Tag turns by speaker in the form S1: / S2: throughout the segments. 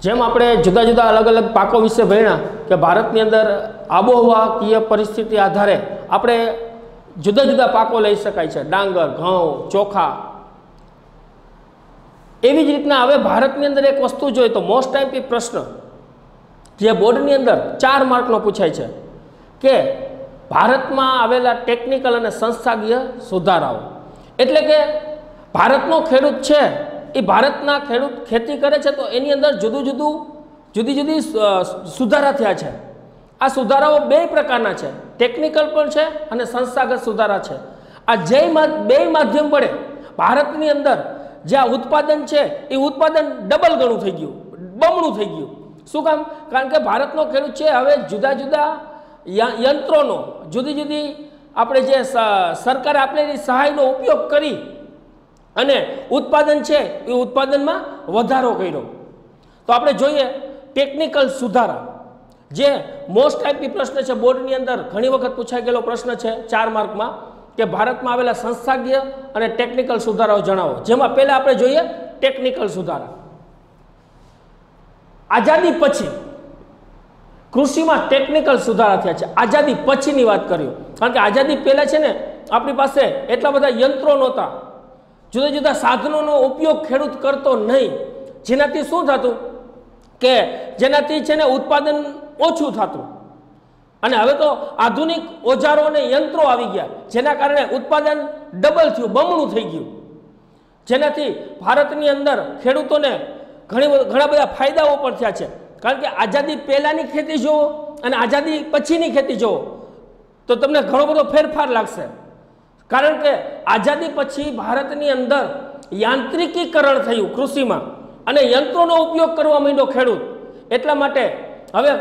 S1: જેમ આપણે જુદા જુદા અલગ અલગ પાકો વિશે ભણ્યા કે ભારતની અંદર આબોહવાકીય પરિસ્થિતિ આધારે આપણે જુદા જુદા પાકો લઈ શકાય છે, ડાંગર, ઘઉં, ચોખા. એવી જ રીતના હવે ભારતની અંદર એક વસ્તુ જોઈએ તો મોસ્ટ ટાઈમ પ્રશ્ન જે બોર્ડની અંદર 4 માર્કનો પૂછાય છે કે ભારતમાં આવેલા ટેકનિકલ અને સંસ્થાકીય સુધારાઓ. એટલે કે ભારતનો ખેડૂત છે એ ભારતના ખેડૂત ખેતી કરે છે તો એની અંદર જુદી જુદી સુધારા થયા છે. આ સુધારાઓ 2 પ્રકારના છે, ટેકનિકલ પણ છે અને સંસ્થાગત સુધારા છે. આ બે માધ્યમ વડે ભારતની અંદર જે આ ઉત્પાદન છે એ ઉત્પાદન ડબલ ગણું થઈ ગયું, બમણું થઈ ગયું. શું કામ? કારણ કે ભારતનો ખેડૂત છે હવે જુદા જુદા યંત્રોનો, જુદી જુદી આપણે જે સરકારે આપેલી સહાયનો ઉપયોગ કરી અને ઉત્પાદન છે એ ઉત્પાદનમાં વધારો કર્યો. તો આપણે જોઈએ ટેકનિકલ સુધારા, જે મોસ્ટ ટાઈપી પ્રશ્ન છે બોર્ડની અંદર ઘણી વખત પૂછાઈ ગયેલો પ્રશ્ન છે 4 માર્કમાં કે ભારતમાં આવેલા સંસ્થાકીય અને ટેકનિકલ સુધારાઓ જણાવો. જેમાં પહેલા આપણે જોઈએ ટેકનિકલ સુધારા. આઝાદી પછી કૃષિમાં ટેકનિકલ સુધારા થયા છે. આઝાદી પછીની વાત કર્યો, કારણ કે આઝાદી પહેલા છે ને આપણી પાસે એટલા બધા યંત્રો નહોતા, જુદા જુદા સાધનોનો ઉપયોગ ખેડૂત કરતો નહીં, જેનાથી શું થતું કે જેનાથી છે ને ઉત્પાદન ઓછું થતું. અને હવે તો આધુનિક ઓજારો અને યંત્રો આવી ગયા, જેના કારણે ઉત્પાદન ડબલ થયું, બમણું થઈ ગયું, જેનાથી ભારતની અંદર ખેડૂતોને ઘણા બધા ફાયદાઓ પણ થયા છે. કારણ કે આઝાદી પહેલાંની ખેતી જુઓ અને આઝાદી પછીની ખેતી જુઓ તો તમને ઘણો બધો ફેરફાર લાગશે. કારણ કે આઝાદી પછી ભારતની અંદર યાંત્રિકીકરણ થયું કૃષિમાં અને યંત્રોનો ઉપયોગ કરવા માંડ્યો ખેડૂત. એટલા માટે હવે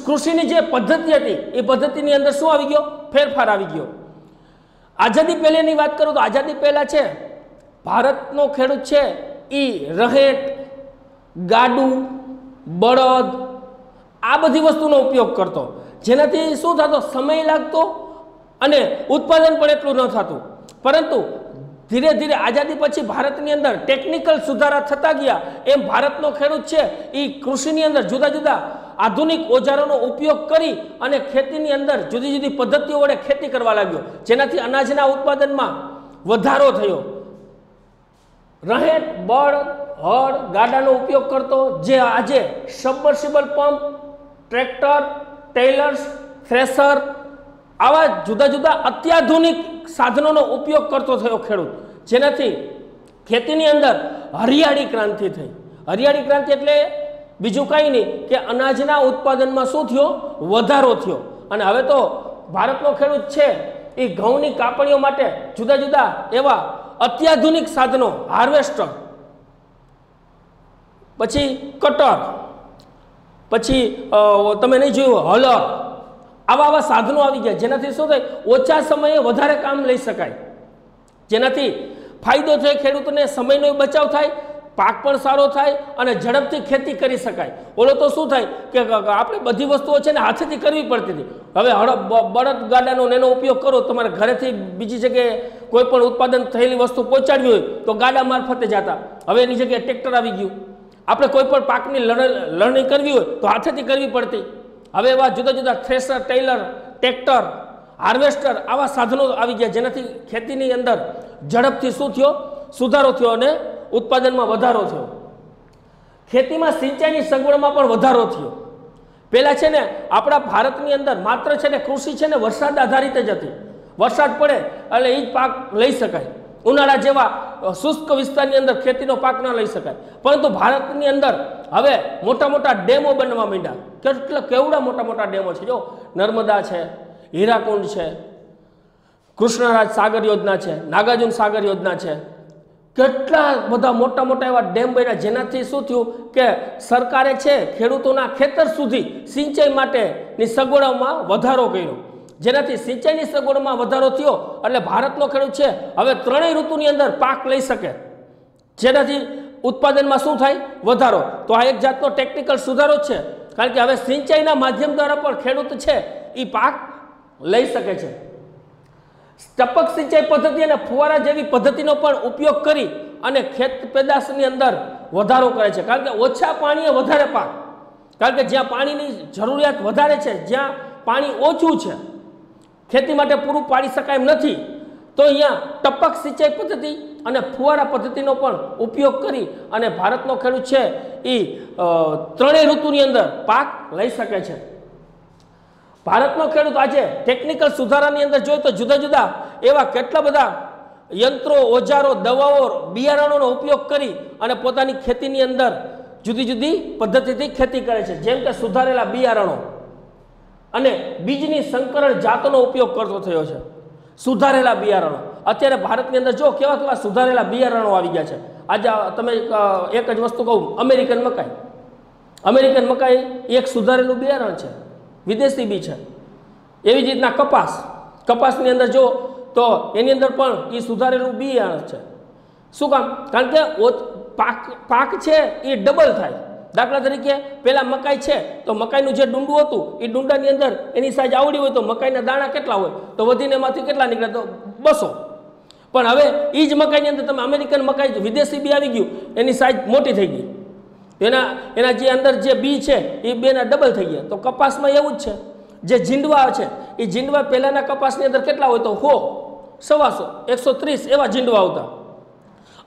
S1: કૃષિની જે પદ્ધતિ હતી એ પદ્ધતિની અંદર શું આવી ગયો? ફેરફાર આવી ગયો. આઝાદી પહેલાની વાત કરું તો આઝાદી પહેલા છે ભારતનો ખેડૂત છે એ રહેટ, ગાડું, બળદ આ બધી વસ્તુનો ઉપયોગ કરતો, જેનાથી શું થતો? સમય લાગતો અને ઉત્પાદન પણ એટલું ન થતું. પરંતુ ધીરે ધીરે આઝાદી પછી ભારતની અંદર ટેકનિકલ સુધારા થતા ગયા એમ ભારતનો ખેડૂત છે એ કૃષિની અંદર જુદા જુદા આધુનિક ઓજારોનો ઉપયોગ કરી અને ખેતીની અંદર જુદી જુદી પદ્ધતિઓ વડે ખેતી કરવા લાગ્યો, જેનાથી અનાજના ઉત્પાદનમાં વધારો થયો. રહેટ, બળદ, હળ, ગાડાનો ઉપયોગ કરતો, જે આજે submersible pump, tractor, tailors, thresher આવા જુદા જુદા અત્યાધુનિક સાધનોનો ઉપયોગ કરતો થયો ખેડૂત, જેનાથી ખેતીની અંદર હરિયાળી ક્રાંતિ થઈ. હરિયાળી ક્રાંતિ એટલે બીજું કાંઈ નહીં કે અનાજના ઉત્પાદનમાં શું થયો? વધારો થયો. અને હવે તો ભારતનો ખેડૂત છે એ ઘઉંની કાપણીઓ માટે જુદા જુદા એવા અત્યાધુનિક સાધનો, હાર્વેસ્ટર, પછી કટર, પછી તમે નહીં જોયું હલર, આવા સાધનો આવી ગયા, જેનાથી શું થાય? ઓછા સમયે વધારે કામ લઈ શકાય, જેનાથી ફાયદો થાય ખેડૂતને, સમયનો બચાવ થાય, પાક પણ સારો થાય અને ઝડપથી ખેતી કરી શકાય. ઓલો તો શું થાય કે આપણે બધી વસ્તુઓ છે ને હાથેથી કરવી પડતી હતી. હવે બળદ ગાડાનો એનો ઉપયોગ કરો, તમારે ઘરેથી બીજી જગ્યાએ કોઈ પણ ઉત્પાદન થયેલી વસ્તુ પહોંચાડવી હોય તો ગાડા મારફતે જતા. હવે એની જગ્યાએ ટ્રેક્ટર આવી ગયું. આપણે કોઈ પણ પાકની લણણી કરવી હોય તો હાથેથી કરવી પડતી. હવે એવા જુદા જુદા થ્રેશર, ટેલર, ટ્રેક્ટર, હાર્વેસ્ટર આવા સાધનો આવી ગયા, જેનાથી ખેતીની અંદર ઝડપથી શું થયો? સુધારો થયો અને ઉત્પાદનમાં વધારો થયો. ખેતીમાં સિંચાઈની સગવડમાં પણ વધારો થયો. પહેલાં છે ને આપણા ભારતની અંદર માત્ર છે ને કૃષિ છે ને વરસાદ આધારિત જ હતી. વરસાદ પડે એટલે એ જ પાક લઈ શકાય. ઉનાળા જેવા શુષ્ક વિસ્તારની અંદર ખેતીનો પાક ન લઈ શકાય. પરંતુ ભારતની અંદર હવે મોટા મોટા ડેમો બનવા માંડ્યા. કેવડા મોટા મોટા ડેમો છે. જો નર્મદા છે, હીરાકુંડ છે, કૃષ્ણરાજ સાગર યોજના છે, નાગાર્જુન સાગર યોજના છે, કેટલા બધા મોટા મોટા એવા ડેમ બન્યા, જેનાથી શું થયું કે સરકારે છે ખેડૂતોના ખેતર સુધી સિંચાઈ માટેની સગવડોમાં વધારો કર્યો, જેનાથી સિંચાઈની સગવડમાં વધારો થયો એટલે ભારતનો ખેડૂત છે હવે 3 ઋતુની અંદર પાક લઈ શકે, જેનાથી ઉત્પાદનમાં શું થાય? વધારો. તો આ એક જાતનો ટેકનિકલ સુધારો છે, કારણ કે હવે સિંચાઈના માધ્યમ દ્વારા પણ ખેડૂત છે એ પાક લઈ શકે છે. ટપક સિંચાઈ પદ્ધતિ અને ફુવારા જેવી પદ્ધતિનો પણ ઉપયોગ કરી અને ખેત પેદાશની અંદર વધારો કરે છે, કારણ કે ઓછા પાણીએ વધારે પાક, કારણ કે જ્યાં પાણીની જરૂરિયાત વધારે છે, જ્યાં પાણી ઓછું છે, ખેતી માટે પૂરું પાડી શકાય એમ નથી, તો અહીંયા ટપક સિંચાઈ પદ્ધતિ અને ફુવારા પદ્ધતિનો પણ ઉપયોગ કરી અને ભારતનો ખેડૂત છે એ ત્રણેય ઋતુની અંદર પાક લઈ શકે છે. ભારતનો ખેડૂત આજે ટેકનિકલ સુધારાની અંદર જોઈએ તો જુદા જુદા એવા કેટલા બધા યંત્રો, ઓજારો, દવાઓ, બિયારણોનો ઉપયોગ કરી અને પોતાની ખેતીની અંદર જુદી જુદી પદ્ધતિથી ખેતી કરે છે, જેમ કે સુધારેલા બિયારણો અને બીજની સંકરણ જાતોનો ઉપયોગ કરતો થયો છે. સુધારેલા બિયારણો અત્યારે ભારતની અંદર જો કેવા કેવા સુધારેલા બિયારણો આવી ગયા છે. આજે તમે એક જ વસ્તુ કહું, અમેરિકન મકાઈ. અમેરિકન મકાઈ એક સુધારેલું બિયારણ છે, વિદેશી બી છે. એવી જ રીતના કપાસની અંદર જો તો એની અંદર પણ એ સુધારેલું બિયારણ છે. શું કામ? કારણ કે પાક છે એ ડબલ થાય. દાખલા તરીકે પેલા મકાઈ છે તો મકાઈનું જે ડુંડું હતું એ ડુંડાની અંદર એની સાઈઝ આવડી હોય તો મકાઈના દાણા કેટલા હોય તો વધીને એમાંથી કેટલા નીકળે તો 200. પણ હવે એ જ મકાઈની અંદર તમે અમેરિકન મકાઈ વિદેશી બી આવી ગયું, એની સાઈઝ મોટી થઈ ગઈ, એના જે અંદર જે બી છે એ બેના ડબલ થઈ ગયા. તો કપાસમાં એવું જ છે. જે જીંડવા છે એ જીંડવા પહેલાના કપાસની અંદર કેટલા હોય તો 100, 125, 130 એવા જીંડવા આવતા,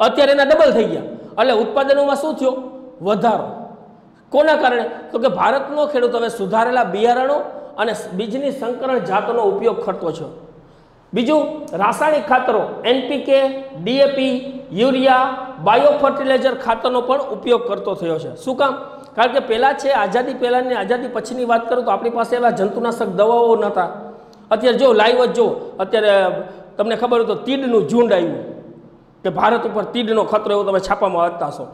S1: અત્યારે એના ડબલ થઈ ગયા. એટલે ઉત્પાદનોમાં શું થયો? વધારો. કોના કારણે? તો કે ભારતનો ખેડૂત હવે સુધારેલા બિયારણો અને બીજની સંકરણ જાતોનો ઉપયોગ કરતો છે. બીજું, રાસાયણિક ખાતરો NPK, DAP, urea, bio fertilizer ખાતરનો પણ ઉપયોગ કરતો થયો છે. શું કામ? કારણ કે પહેલાં છે આઝાદી પહેલાંની આઝાદી પછીની વાત કરું તો આપણી પાસે એવા જંતુનાશક દવાઓ નહોતા. અત્યારે જો લાઈવ જ જો, અત્યારે તમને ખબર હોય તો તીડનું ઝુંડ આવ્યું કે ભારત ઉપર તીડનો ખતરો, એવું તમે છાપામાં વાંચતા હશો.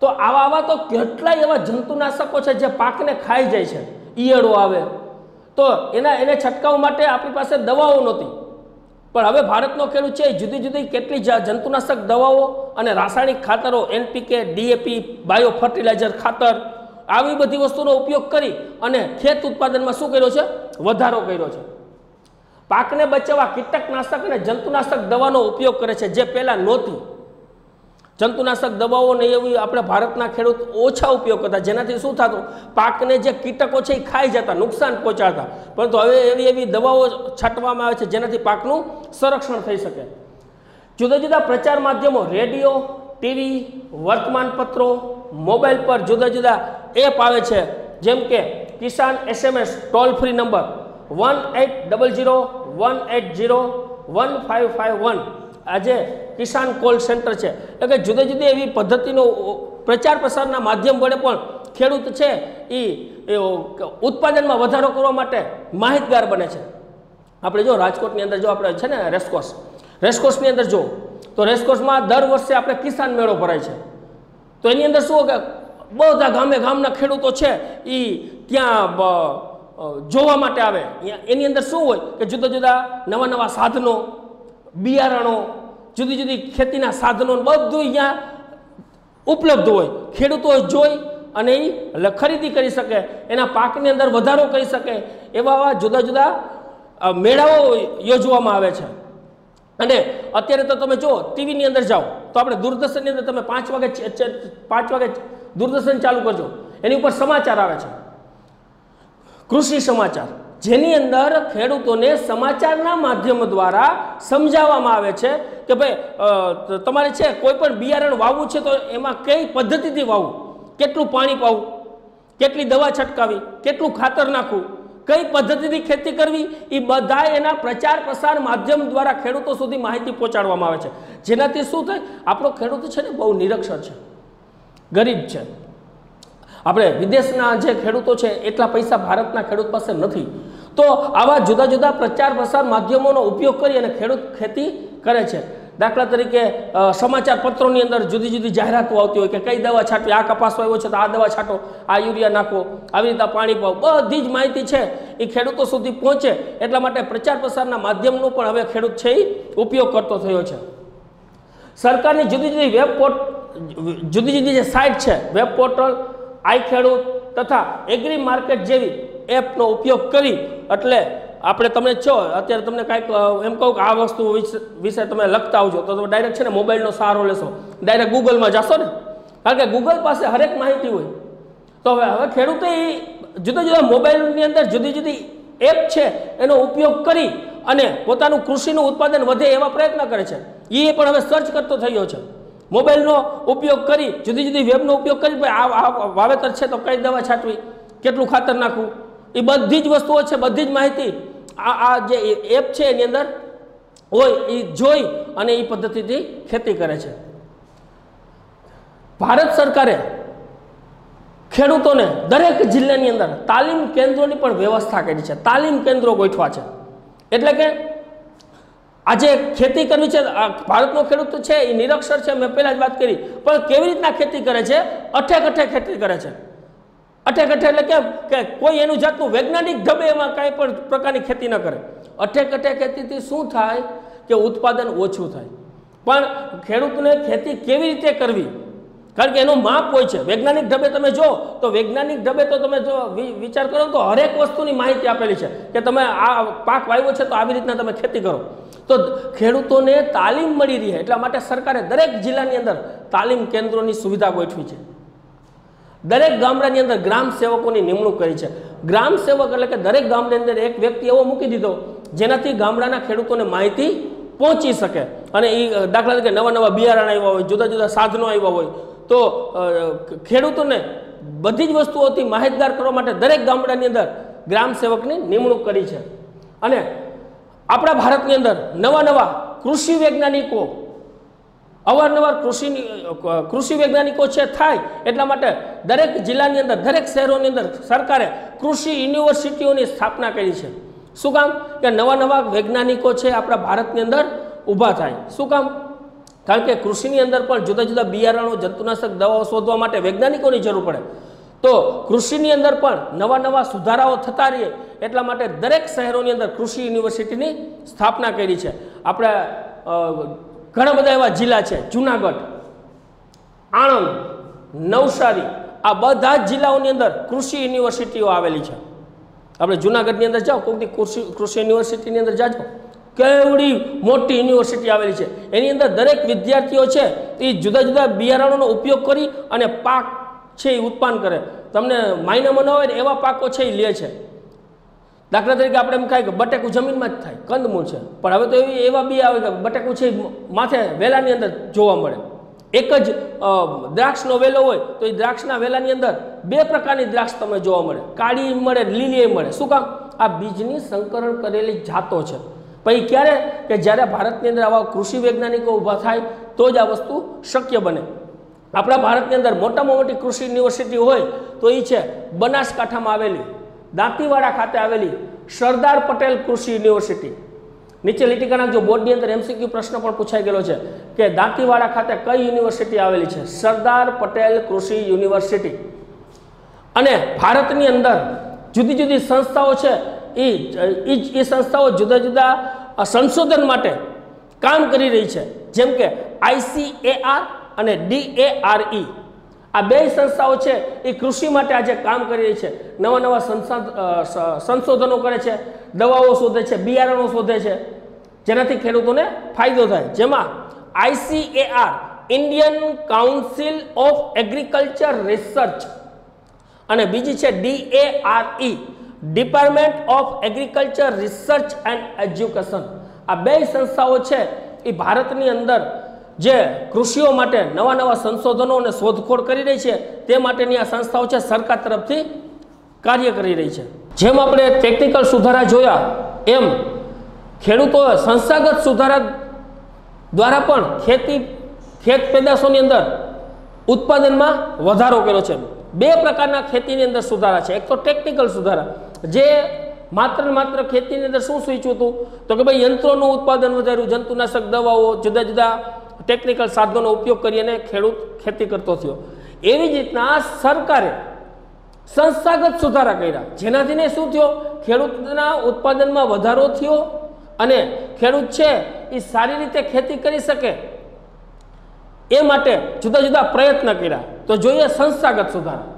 S1: તો આવા તો કેટલાય એવા જંતુનાશકો છે જે પાકને ખાઈ જાય છે. ઈયળો આવે તો એને છંટકાવ માટે આપણી પાસે દવાઓ નહોતી, પણ હવે ભારતનો ખેડૂત છે જુદી જુદી કેટલી જંતુનાશક દવાઓ અને રાસાયણિક ખાતરો NPK, DAP, બાયો ફર્ટિલાઇઝર ખાતર, આવી બધી વસ્તુનો ઉપયોગ કરી અને ખેત ઉત્પાદનમાં શું કર્યો છે? વધારો કર્યો છે. પાકને બચાવવા કીટકનાશક અને જંતુનાશક દવાનો ઉપયોગ કરે છે, જે પહેલાં નહોતી. જંતુનાશક દવાઓ ને એવી આપણે ભારતના ખેડૂત ઓછા ઉપયોગ કરતા, જેનાથી શું થતું? પાકને જે કીટકો છે એ ખાઈ જતા, નુકસાન પહોંચાડતા. પરંતુ હવે એવી દવાઓ છાંટવામાં આવે છે જેનાથી પાકનું સંરક્ષણ થઈ શકે. જુદા જુદા પ્રચાર માધ્યમો, રેડિયો, ટીવી, વર્તમાનપત્રો, મોબાઈલ પર જુદા જુદા એપ આવે છે, જેમ કે કિસાન SMS ટોલ ફ્રી નંબર 180018015551. આજે કિસાન કોલ સેન્ટર છે. એટલે કે જુદી જુદી એવી પદ્ધતિનો પ્રચાર પ્રસારના માધ્યમ વડે પણ ખેડૂત છે એ ઉત્પાદનમાં વધારો કરવા માટે માહિતગાર બને છે. આપણે જો રાજકોટની અંદર જો આપણે છે ને રેસકોર્સની અંદર જો તો રેસકોર્સમાં દર વર્ષે આપણે કિસાન મેળો ભરાય છે. તો એની અંદર શું કે બધા ગામના ખેડૂતો છે એ ત્યાં જોવા માટે આવે. એની અંદર શું હોય કે જુદા જુદા નવા સાધનો, બિયારણો, જુદી જુદી ખેતીના સાધનો બધું અહીંયા ઉપલબ્ધ હોય. ખેડૂતો જોઈ અને એ ખરીદી કરી શકે, એના પાકની અંદર વધારો કરી શકે, એવા જુદા જુદા મેળાઓ યોજવામાં આવે છે. અને અત્યારે તો તમે જો ટીવીની અંદર જાઓ તો આપણે દૂરદર્શનની અંદર તમે 5 વાગે દૂરદર્શન ચાલુ કરજો, એની ઉપર સમાચાર આવે છે, કૃષિ સમાચાર, જેની અંદર ખેડૂતોને સમાચારના માધ્યમ દ્વારા સમજાવવામાં આવે છે કે ભાઈ તમારે છે કોઈ પણ બિયારણ વાવવું છે તો એમાં કઈ પદ્ધતિથી વાવવું, કેટલું પાણી પાવું, કેટલી દવા છંટકાવી, કેટલું ખાતર નાખવું, કઈ પદ્ધતિથી ખેતી કરવી, એ બધા એના પ્રચાર પ્રસાર માધ્યમ દ્વારા ખેડૂતો સુધી માહિતી પહોંચાડવામાં આવે છે. જેનાથી શું થાય? આપણો ખેડૂત છે ને બહુ નિરક્ષર છે, ગરીબ છે. આપણે વિદેશના જે ખેડૂતો છે એટલા પૈસા ભારતના ખેડૂત પાસે નથી. તો આવા જુદા જુદા પ્રચાર પ્રસાર માધ્યમોનો ઉપયોગ કરી અને ખેડૂત ખેતી કરે છે. દાખલા તરીકે સમાચાર પત્રોની અંદર જુદી જુદી જાહેરાતો આવતી હોય કે કઈ દવા છાંટવી, આ કપાસ વાવ્યો છે તો આ દવા છાંટો, આ યુરિયા નાખો, આવી રીતે પાણી પાવો, બધી જ માહિતી છે એ ખેડૂતો સુધી પહોંચે. એટલા માટે પ્રચાર પ્રસારના માધ્યમનો પણ હવે ખેડૂત છે એ ઉપયોગ કરતો થયો છે. સરકારની જુદી જુદી જે સાઇટ છે, વેબ પોર્ટલ, આઈ ખેડૂત તથા એગ્રી માર્કેટ જેવી એપનો ઉપયોગ કરી એટલે આપણે તમને છો અત્યારે તમને કાંઈક એમ કહું કે આ વસ્તુ વિશે તમે લખતા આવજો તો તમે ડાયરેક્ટ છે ને મોબાઈલનો સહારો લેશો, ડાયરેક્ટ ગૂગલમાં જશો ને, કારણ કે ગૂગલ પાસે હરેક માહિતી હોય. તો હવે ખેડૂતો એ જુદા જુદા મોબાઈલની અંદર જુદી જુદી એપ છે એનો ઉપયોગ કરી અને પોતાનું કૃષિનું ઉત્પાદન વધે એવા પ્રયત્ન કરે છે. એ પણ હવે સર્ચ કરતો થયો છે. મોબાઈલનો ઉપયોગ કરી જુદી જુદી વેબનો ઉપયોગ કરી આ વાવેતર છે તો કઈ દવા છાંટવી, કેટલું ખાતર નાખવું, એ બધી જ વસ્તુઓ છે, બધી જ માહિતી આ જે એપ છે એની અંદર હોય એ જોઈ અને એ પદ્ધતિથી ખેતી કરે છે. ભારત સરકારે ખેડૂતોને દરેક જિલ્લાની અંદર તાલીમ કેન્દ્રોની પણ વ્યવસ્થા કરી છે. તાલીમ કેન્દ્રો ગોઠવા છે. એટલે કે આજે ખેતી કરવી છે, ભારતનો ખેડૂત છે એ નિરક્ષર છે, મેં પહેલા જ વાત કરી, પણ કેવી રીતના ખેતી કરે છે, અઠે કઠે ખેતી કરે છે. અઠે કઠે એટલે કેમ કે કોઈ એનું જાતનું વૈજ્ઞાનિક ઢબે એમાં કાંઈ પણ પ્રકારની ખેતી ન કરે. અઠે કઠે ખેતીથી શું થાય કે ઉત્પાદન ઓછું થાય. પણ ખેડૂતને ખેતી કેવી રીતે કરવી, કારણ કે એનો માપ હોય છે. વૈજ્ઞાનિક ઢબે તમે જો તો વૈજ્ઞાનિક ઢબે તો તમે જો વિચાર કરો તો હરેક વસ્તુની માહિતી આપેલી છે કે તમે આ પાક વાવ્યો છે તો આવી રીતના તમે ખેતી કરો. તો ખેડૂતોને તાલીમ મળી રહી છે, એટલા માટે સરકારે દરેક જિલ્લાની અંદર તાલીમ કેન્દ્રોની સુવિધા ગોઠવી છે. દરેક ગામડાની અંદર ગ્રામ સેવકોની નિમણૂક કરી છે. ગ્રામ સેવક એટલે કે દરેક ગામની અંદર એક વ્યક્તિ એવો મૂકી દીધો જેનાથી ગામડાના ખેડૂતોને માહિતી પહોંચી શકે. અને એ દાખલા તરીકે નવા નવા બિયારણ આવ્યા હોય, જુદા જુદા સાધનો આવ્યા હોય, તો ખેડૂતોને બધી જ વસ્તુઓથી માહિતગાર કરવા માટે દરેક ગામડાની અંદર ગ્રામ સેવકની નિમણૂક કરી છે. અને આપણા ભારતની અંદર નવા નવા કૃષિ વૈજ્ઞાનિકો અવારનવાર કૃષિ વૈજ્ઞાનિકો છે થાય, એટલા માટે દરેક જિલ્લાની અંદર દરેક શહેરોની અંદર સરકારે કૃષિ યુનિવર્સિટીઓની સ્થાપના કરી છે. શું કામ કે નવા નવા વૈજ્ઞાનિકો છે આપણા ભારતની અંદર ઊભા થાય. શું કામ? કારણ કે કૃષિની અંદર પણ જુદા જુદા બિયારણો, જંતુનાશક દવાઓ શોધવા માટે વૈજ્ઞાનિકોની જરૂર પડે. તો કૃષિની અંદર પણ નવા નવા સુધારાઓ થતા રહીએ એટલા માટે દરેક શહેરોની અંદર કૃષિ યુનિવર્સિટીની સ્થાપના કરી છે. આપણે ઘણા બધા એવા જિલ્લા છે, જુનાગઢ, આણંદ, નવસારી, આ બધા જ જિલ્લાઓની અંદર કૃષિ યુનિવર્સિટીઓ આવેલી છે. આપણે જુનાગઢની અંદર જાઓ, કોઈક કૃષિ યુનિવર્સિટીની અંદર જાજો, કેવડી મોટી યુનિવર્સિટી આવેલી છે. એની અંદર દરેક વિદ્યાર્થીઓ છે એ જુદા જુદા બિયારણોનો ઉપયોગ કરી અને પાક છે એ ઉત્પન્ન કરે. તમને માયનામાં ન હોય ને એવા પાકો છે એ લે છે. દાખલા તરીકે આપણે એમ ખાય કે બટેકું જમીનમાં જ થાય, કંદમૂળ છે, પણ હવે તો એવા બી આવે કે બટેકું છે માથે વેલાની અંદર જોવા મળે. એક જ દ્રાક્ષનો વેલો હોય તો એ દ્રાક્ષના વેલાની અંદર બે પ્રકારની દ્રાક્ષ તમને જોવા મળે, કાળી મળે, લીલી મળે. શું કામ? આ બીજની સંકરણ કરેલી જાતો છે. પછી ક્યારે કે જ્યારે ભારતની અંદર આવા કૃષિ વૈજ્ઞાનિકો ઊભા થાય તો જ આ વસ્તુ શક્ય બને. આપણા ભારતની અંદર મોટામાં મોટી કૃષિ યુનિવર્સિટી હોય તો એ છે બનાસકાંઠામાં આવેલી, દાંતીવાડા ખાતે આવેલી સરદાર પટેલ કૃષિ યુનિવર્સિટી. નીચે લીટી કરી નાખજો, બોર્ડની અંદર MCQ પ્રશ્ન પણ પૂછાઈ ગયેલો છે કે દાંતીવાડા ખાતે કઈ યુનિવર્સિટી આવેલી છે? સરદાર પટેલ કૃષિ યુનિવર્સિટી. અને ભારતની અંદર જુદી જુદી સંસ્થાઓ છે એ સંસ્થાઓ જુદા જુદા સંશોધન માટે કામ કરી રહી છે. જેમ કે ICAR અને DARE, આ બે સંસ્થાઓ છે એ કૃષિ માટે આજે કામ કરી રહી છે. નવા નવા સંશોધનો કરે છે, દવાઓ શોધે છે, બિયારણો શોધે છે, જેનાથી ખેડૂતોને ફાયદો થાય. જેમાં ICAR Indian council of agriculture research અને બીજી છે DARE department of agriculture research and education. આ બે સંસ્થાઓ છે એ ભારતની અંદર જે કૃષિઓ માટે નવા નવા સંશોધનો અને શોધખોળ કરી રહી છે તે માટેની આ સંસ્થાઓ છે, સરકાર તરફથી કાર્ય કરી રહી છે. જેમ આપણે ટેકનિકલ સુધારા જોયા એમ ખેડૂતોએ સંસ્થાગત સુધારા દ્વારા પણ ખેત પેદાશોની અંદર ઉત્પાદનમાં વધારો કર્યો છે. બે પ્રકારના ખેતીની અંદર સુધારા છે. એક તો ટેકનિકલ સુધારા, જે માત્ર ખેતીની અંદર શું સૂચવ્યું હતું તો કે ભાઈ યંત્રોનું ઉત્પાદન વધાર્યું, જંતુનાશક દવાઓ, જુદા જુદા ટેકનિકલ સાધનોનો ઉપયોગ કરીને ખેડૂત ખેતી કરતો થયો. એવી જ રીતના સરકારે સંસ્થાગત સુધારા કર્યા, જેનાથી શું થયો? ખેડૂતના ઉત્પાદનમાં વધારો થયો અને ખેડૂત છે એ સારી રીતે ખેતી કરી શકે એ માટે જુદા જુદા પ્રયત્ન કર્યા. તો જોઈએ સંસ્થાગત સુધારા.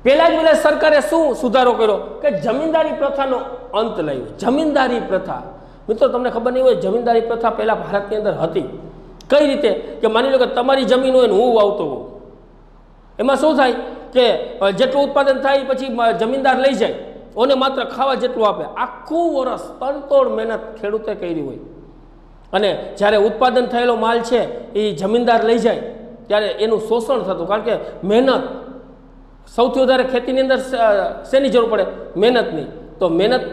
S1: પહેલા જ પહેલા સરકારે શું સુધારો કર્યો કે જમીનદારી પ્રથાનો અંત લાવ્યો. જમીનદારી પ્રથા, મિત્રો તમને ખબર નહીં હોય, જમીનદારી પ્રથા પહેલા ભારતની અંદર હતી. કઈ રીતે કે માની લો કે તમારી જમીન હોય ને હું વાવતો હોઉં, એમાં શું થાય કે જેટલું ઉત્પાદન થાય પછી જમીનદાર લઈ જાય અને માત્ર ખાવા જેટલું આપે. આખું વર્ષ તનતોડ મહેનત ખેડૂતે કરી હોય અને જ્યારે ઉત્પાદન થયેલો માલ છે એ જમીનદાર લઈ જાય ત્યારે એનું શોષણ થતું. કારણ કે મહેનત સૌથી વધારે ખેતીની અંદર શેની જરૂર પડે? મહેનતની. તો મહેનત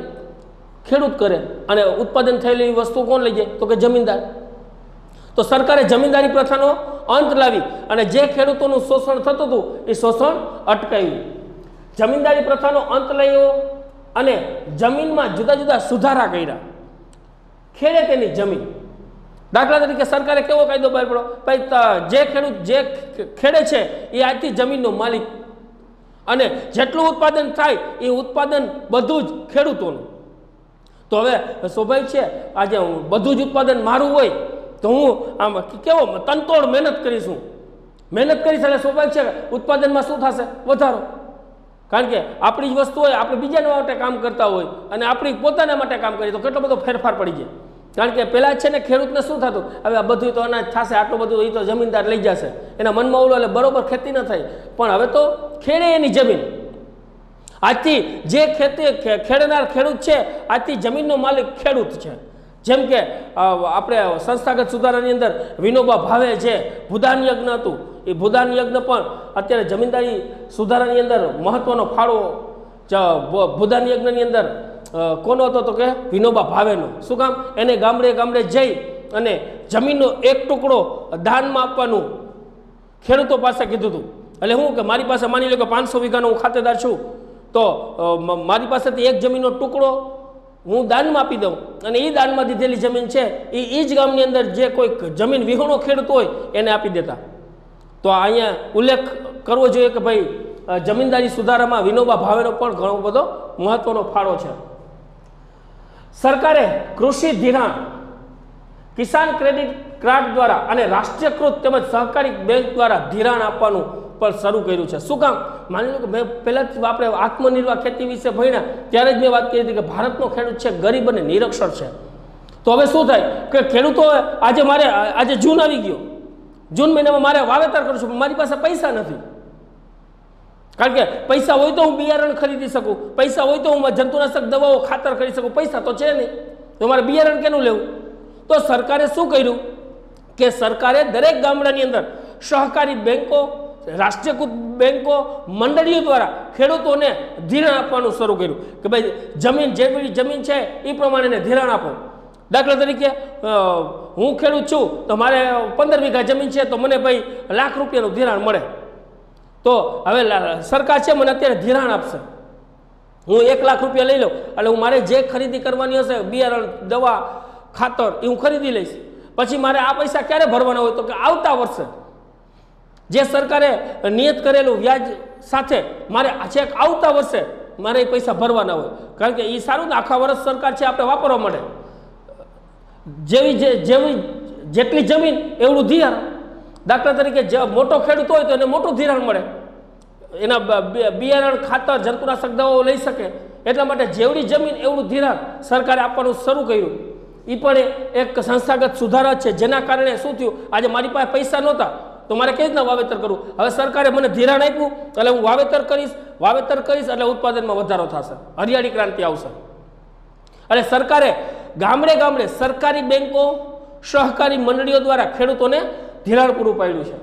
S1: ખેડૂત કરે અને ઉત્પાદન થયેલી વસ્તુ કોણ લઈ જાય? તો કે જમીનદાર. તો સરકારે જમીનદારી પ્રથાનો અંત લાવી અને જે ખેડૂતોનું શોષણ થતું હતું એ શોષણ અટકાવ્યું. જમીનદારી પ્રથાનો અંત લાવ્યો અને જમીનમાં જુદા જુદા સુધારા કર્યા. ખેડે તેની જમીન, દાખલા તરીકે સરકારે કેવો કાયદો બહાર પાડ્યો? ભાઈ જે ખેડૂત જે ખેડે છે એ આજથી જમીનનો માલિક અને જેટલું ઉત્પાદન થાય એ ઉત્પાદન બધું જ ખેડૂતોનું. તો હવે સ્વાભાવિક છે આજે બધું જ ઉત્પાદન મારું હોય તો હું આમ કેવો તનતોડ મહેનત કરીશું, મહેનત કરીશ એટલે સ્વાભાવિક છે ઉત્પાદનમાં શું થશે? વધારો. કારણ કે આપણી જ વસ્તુ હોય, આપણે બીજાના માટે કામ કરતા હોય અને આપણી પોતાના માટે કામ કરીએ તો કેટલો બધો ફેરફાર પડી જાય. કારણ કે પહેલાં છે ને ખેડૂતને શું થતું, હવે આ બધું તો અનાજ થશે, આટલું બધું એ તો જમીનદાર લઈ જશે, એના મનમાં ઓલો એટલે બરોબર ખેતી ન થાય. પણ હવે તો ખેડે એની જમીન. આજથી જે ખેતી ખેડનાર ખેડૂત છે આજથી જમીનનો માલિક ખેડૂત છે. જેમ કે આપણે સંસ્થાગત સુધારાની અંદર વિનોબા ભાવે છે ભૂદાન યજ્ઞ હતું, એ ભૂદાન યજ્ઞ પણ અત્યારે જમીનદારી સુધારાની અંદર મહત્વનો ફાળો ભૂદાન યજ્ઞની અંદર કોનો હતો? તો કે વિનોબા ભાવેનો. શું કામ? એને ગામડે ગામડે જઈ અને જમીનનો એક ટુકડો દાનમાં આપવાનું ખેડૂતો પાસે કીધું હતું. એટલે હું કે મારી પાસે માની લો કે 500 વીઘાનો હું ખાતેદાર છું, તો મારી પાસેથી એક જમીનનો ટુકડો હું દાનમાં આપી દઉં અને એ દાનમાં દીધેલી જમીન છે એ જ ગામની અંદર જે કોઈ જમીન વિહોણો ખેડૂત હોય એને આપી દેતા. તો અહીંયા ઉલ્લેખ કરવો જોઈએ કે ભાઈ જમીનદારી સુધારામાં વિનોબા ભાવેનો પણ ઘણો બધો મહત્વનો ફાળો છે. સરકારે કૃષિ ધિરાણ, કિસાન ક્રેડિટ કાર્ડ દ્વારા અને રાષ્ટ્રીયકૃત તેમજ સહકારી બેંક દ્વારા ધિરાણ આપવાનું પણ શરૂ કર્યું છે. શું કામ? માની લો કે મેં પહેલાં જ આપણે આત્મનિર્ભર ખેતી વિશે ભણ્યા ત્યારે જ મેં વાત કરી હતી કે ભારતનો ખેડૂત છે ગરીબ અને નિરક્ષર છે. તો હવે શું થાય કે ખેડૂતો આજે જૂન આવી ગયો, જૂન મહિનામાં મારે વાવેતર કરું છું, મારી પાસે પૈસા નથી. કારણ કે પૈસા હોય તો હું બિયારણ ખરીદી શકું, પૈસા હોય તો હું જંતુનાશક દવાઓ ખાતર કરી શકું, પૈસા તો છે નહીં, તો મારે બિયારણ કેનું લેવું? તો સરકારે શું કર્યું કે સરકારે દરેક ગામડાની અંદર સહકારી બેંકો, રાષ્ટ્રીયકૃત બેંકો, મંડળીઓ દ્વારા ખેડૂતોને ધિરાણ આપવાનું શરૂ કર્યું કે ભાઈ જમીન જેવી જમીન છે એ પ્રમાણે એને ધિરાણ આપો. દાખલા તરીકે હું ખેડૂત છું તો મારે 15 વીઘા જમીન છે તો મને ભાઈ લાખ રૂપિયાનું ધિરાણ મળે. તો હવે સરકાર છે મને અત્યારે ધિરાણ આપશે, હું 1 લાખ રૂપિયા લઈ લઉં એટલે હું મારે જે ખરીદી કરવાની હશે બિયારણ, દવા, ખાતર એ હું ખરીદી લઈશ. પછી મારે આ પૈસા ક્યારે ભરવાના હોય? તો કે આવતા વર્ષે જે સરકારે નિયત કરેલું વ્યાજ સાથે મારે છેક આવતા વર્ષે મારે એ પૈસા ભરવાના હોય. કારણ કે એ સારું ને આખા વર્ષ સરકાર છે આપણે વાપરવા મળે. જેટલી જમીન એવડું ધિરાણ. દાખલા તરીકે મોટો ખેડૂત હોય તો એને મોટું ધિરાણ મળે, એના બિયારણ, ખાતર, જંતુનાશક દવાઓ લઈ શકે. એટલા માટે જેવડી જમીન એવડું ધિરાણ સરકારે આપવાનું શરૂ કર્યું. એ પણ એક સંસ્થાગત સુધારા છે જેના કારણે શું થયું, આજે મારી પાસે પૈસા નહોતા તો મારે કેવી રીતના વાવેતર કરવું? હવે સરકારે મને ધિરાણ આપ્યું એટલે હું વાવેતર કરીશ એટલે ઉત્પાદનમાં વધારો થશે, હરિયાળી ક્રાંતિ આવશે. એટલે સરકારે ગામડે ગામડે સરકારી બેંકો, સહકારી મંડળીઓ દ્વારા ખેડૂતોને ધિરાણ પૂરું પાડ્યું છે.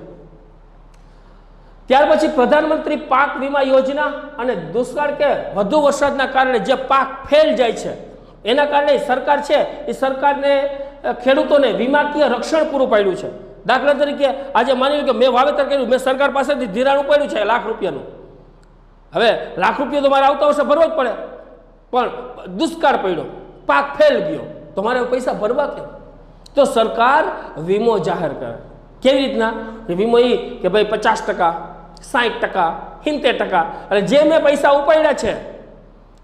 S1: ત્યાર પછી પ્રધાનમંત્રી પાક વીમા યોજના અને દુષ્કાળ કે વધુ વરસાદના કારણે જે પાક ફેલ જાય છે એના કારણે સરકાર છે એ સરકારને ખેડૂતોને વીમાકીય રક્ષણ પૂરું પાડ્યું છે. દાખલા તરીકે આજે માની લો કે મેં વાવેતર કર્યું, મેં સરકાર પાસેથી ધિરાણ ઉપાડ્યું છે 1 લાખ રૂપિયાનું. હવે 1 લાખ રૂપિયા તો મારે આવતા વર્ષે ભરવો જ પડે, પણ દુષ્કાળ પડ્યો, પાક ફેલ ગયો તો મારે પૈસા ભરવા કેમ? તો સરકાર વીમો જાહેર કરે. કેવી રીતના વીમો? એ કે ભાઈ 50%, 60%, 70%, અને જે મેં પૈસા ઉપાડ્યા છે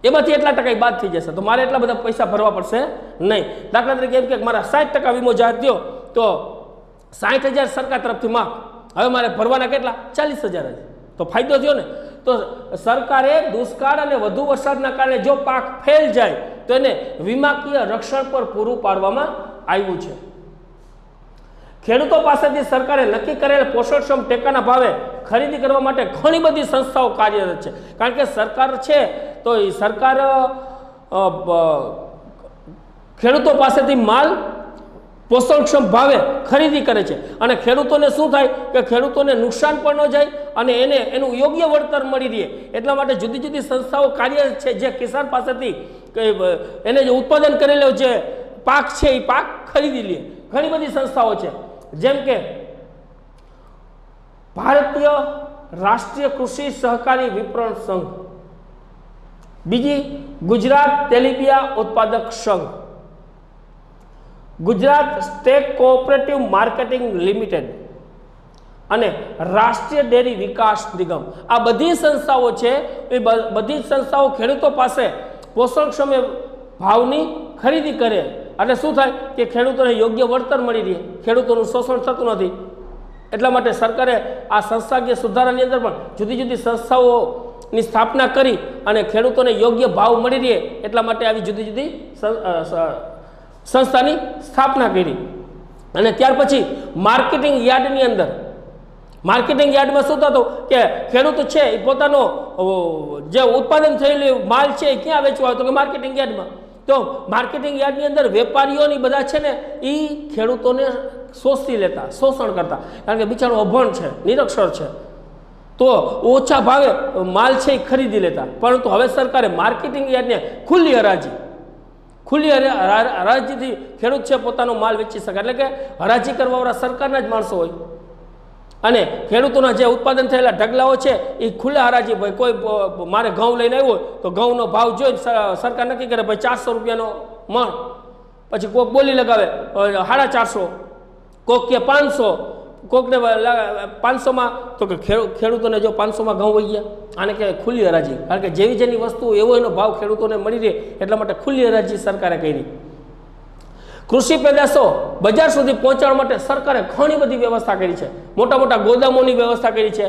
S1: એમાંથી એટલા ટકા બાદ થઈ જશે, તો મારે એટલા બધા પૈસા ભરવા પડશે નહીં. દાખલા તરીકે એમ કે મારા 60% વીમો જાહેર થયો તો 60,000 સરકાર તરફથી માફ, હવે મારે ભરવાના કેટલા? 40,000 જ. તો ફાયદો થયો ને. તો સરકારે દુષ્કાળ અને વધુ વરસાદના કારણે જો પાક ફેલ જાય તો એને વીમાકીય રક્ષણ પર પૂરું પાડવામાં આવ્યું છે। ખેડૂતો પાસેથી સરકારે નક્કી કરેલ પોષણક્ષમ ટેકાના ભાવે ખરીદી કરવા માટે ઘણી બધી સંસ્થાઓ કાર્યરત છે, કારણ કે સરકાર છે તો એ સરકાર ખેડૂતો પાસેથી માલ પોષણક્ષમ ભાવે ખરીદી કરે છે અને ખેડૂતોને શું થાય કે ખેડૂતોને નુકસાન પણ ન જાય અને એનું યોગ્ય વળતર મળી રહે એટલા માટે જુદી જુદી સંસ્થાઓ કાર્યરત છે, જે કિસાન પાસેથી એને જે ઉત્પાદન કરેલો જે પાક છે એ પાક ખરીદી લે। ઘણી બધી સંસ્થાઓ છે, જેમ કે ભારતીય રાષ્ટ્રીય કૃષિ સહકારી વિપણન સંઘ, બીજી ગુજરાત તેલીબિયા ઉત્પાદક સંઘ, Gujarat state cooperative marketing limited અને રાષ્ટ્રીય ડેરી વિકાસ નિગમ। આ બધી સંસ્થાઓ છે એ બધી સંસ્થાઓ ખેડૂતો પાસે પોષણક્ષમ ભાવની ખરીદી કરે એટલે શું થાય કે ખેડૂતોને યોગ્ય વળતર મળી રહે, ખેડૂતોનું શોષણ થતું નથી। એટલા માટે સરકારે આ સંસ્થાકીય સુધારાની અંદર પણ જુદી જુદી સંસ્થાઓની સ્થાપના કરી અને ખેડૂતોને યોગ્ય ભાવ મળી રહે એટલા માટે આવી જુદી જુદી સંસ્થાની સ્થાપના કરી। અને ત્યાર પછી માર્કેટિંગ યાર્ડની અંદર માર્કેટિંગ યાર્ડમાં શું થતું કે ખેડૂત છે એ પોતાનો જે ઉત્પાદન થયેલું માલ છે એ ક્યાં વેચવા આવતો કે માર્કેટિંગ યાર્ડમાં। તો માર્કેટિંગ યાર્ડની અંદર વેપારીઓની બધા છે ને એ ખેડૂતોને શોષી લેતા, શોષણ કરતા, કારણ કે બિચારો અભણ છે, નિરક્ષર છે, તો ઓછા ભાવે માલ છે એ ખરીદી લેતા। પરંતુ હવે સરકારે માર્કેટિંગ યાર્ડને ખુલ્લી હરાજીથી ખેડૂત છે પોતાનો માલ વેચી શકે, એટલે કે હરાજી કરવાવાળા સરકારના જ માણસો હોય અને ખેડૂતોના જે ઉત્પાદન થયેલા ઢગલાઓ છે એ ખુલ્લા હરાજી, ભાઈ કોઈ મારે ઘઉં લઈને આવ્યો તો ઘઉંનો ભાવ જોઈ સરકાર નક્કી કરે ભાઈ 400 રૂપિયાનો મણ, પછી કોક બોલી લગાવે 450, કોક કે 500, કોકને 500માં, તો કે ખેડૂતોને જો 500માં ઘઉં વહી ગયા, આને કહેવાય ખુલ્લી હરાજી, કારણ કે જેવી જેની વસ્તુ એવો એનો ભાવ ખેડૂતોને મળી રહે એટલા માટે ખુલ્લી હરાજી સરકારે કરી। કૃષિ પેદાશો બજાર સુધી પહોંચાડવા માટે સરકારે ઘણી બધી વ્યવસ્થા કરી છે, મોટા મોટા ગોદામોની વ્યવસ્થા કરી છે,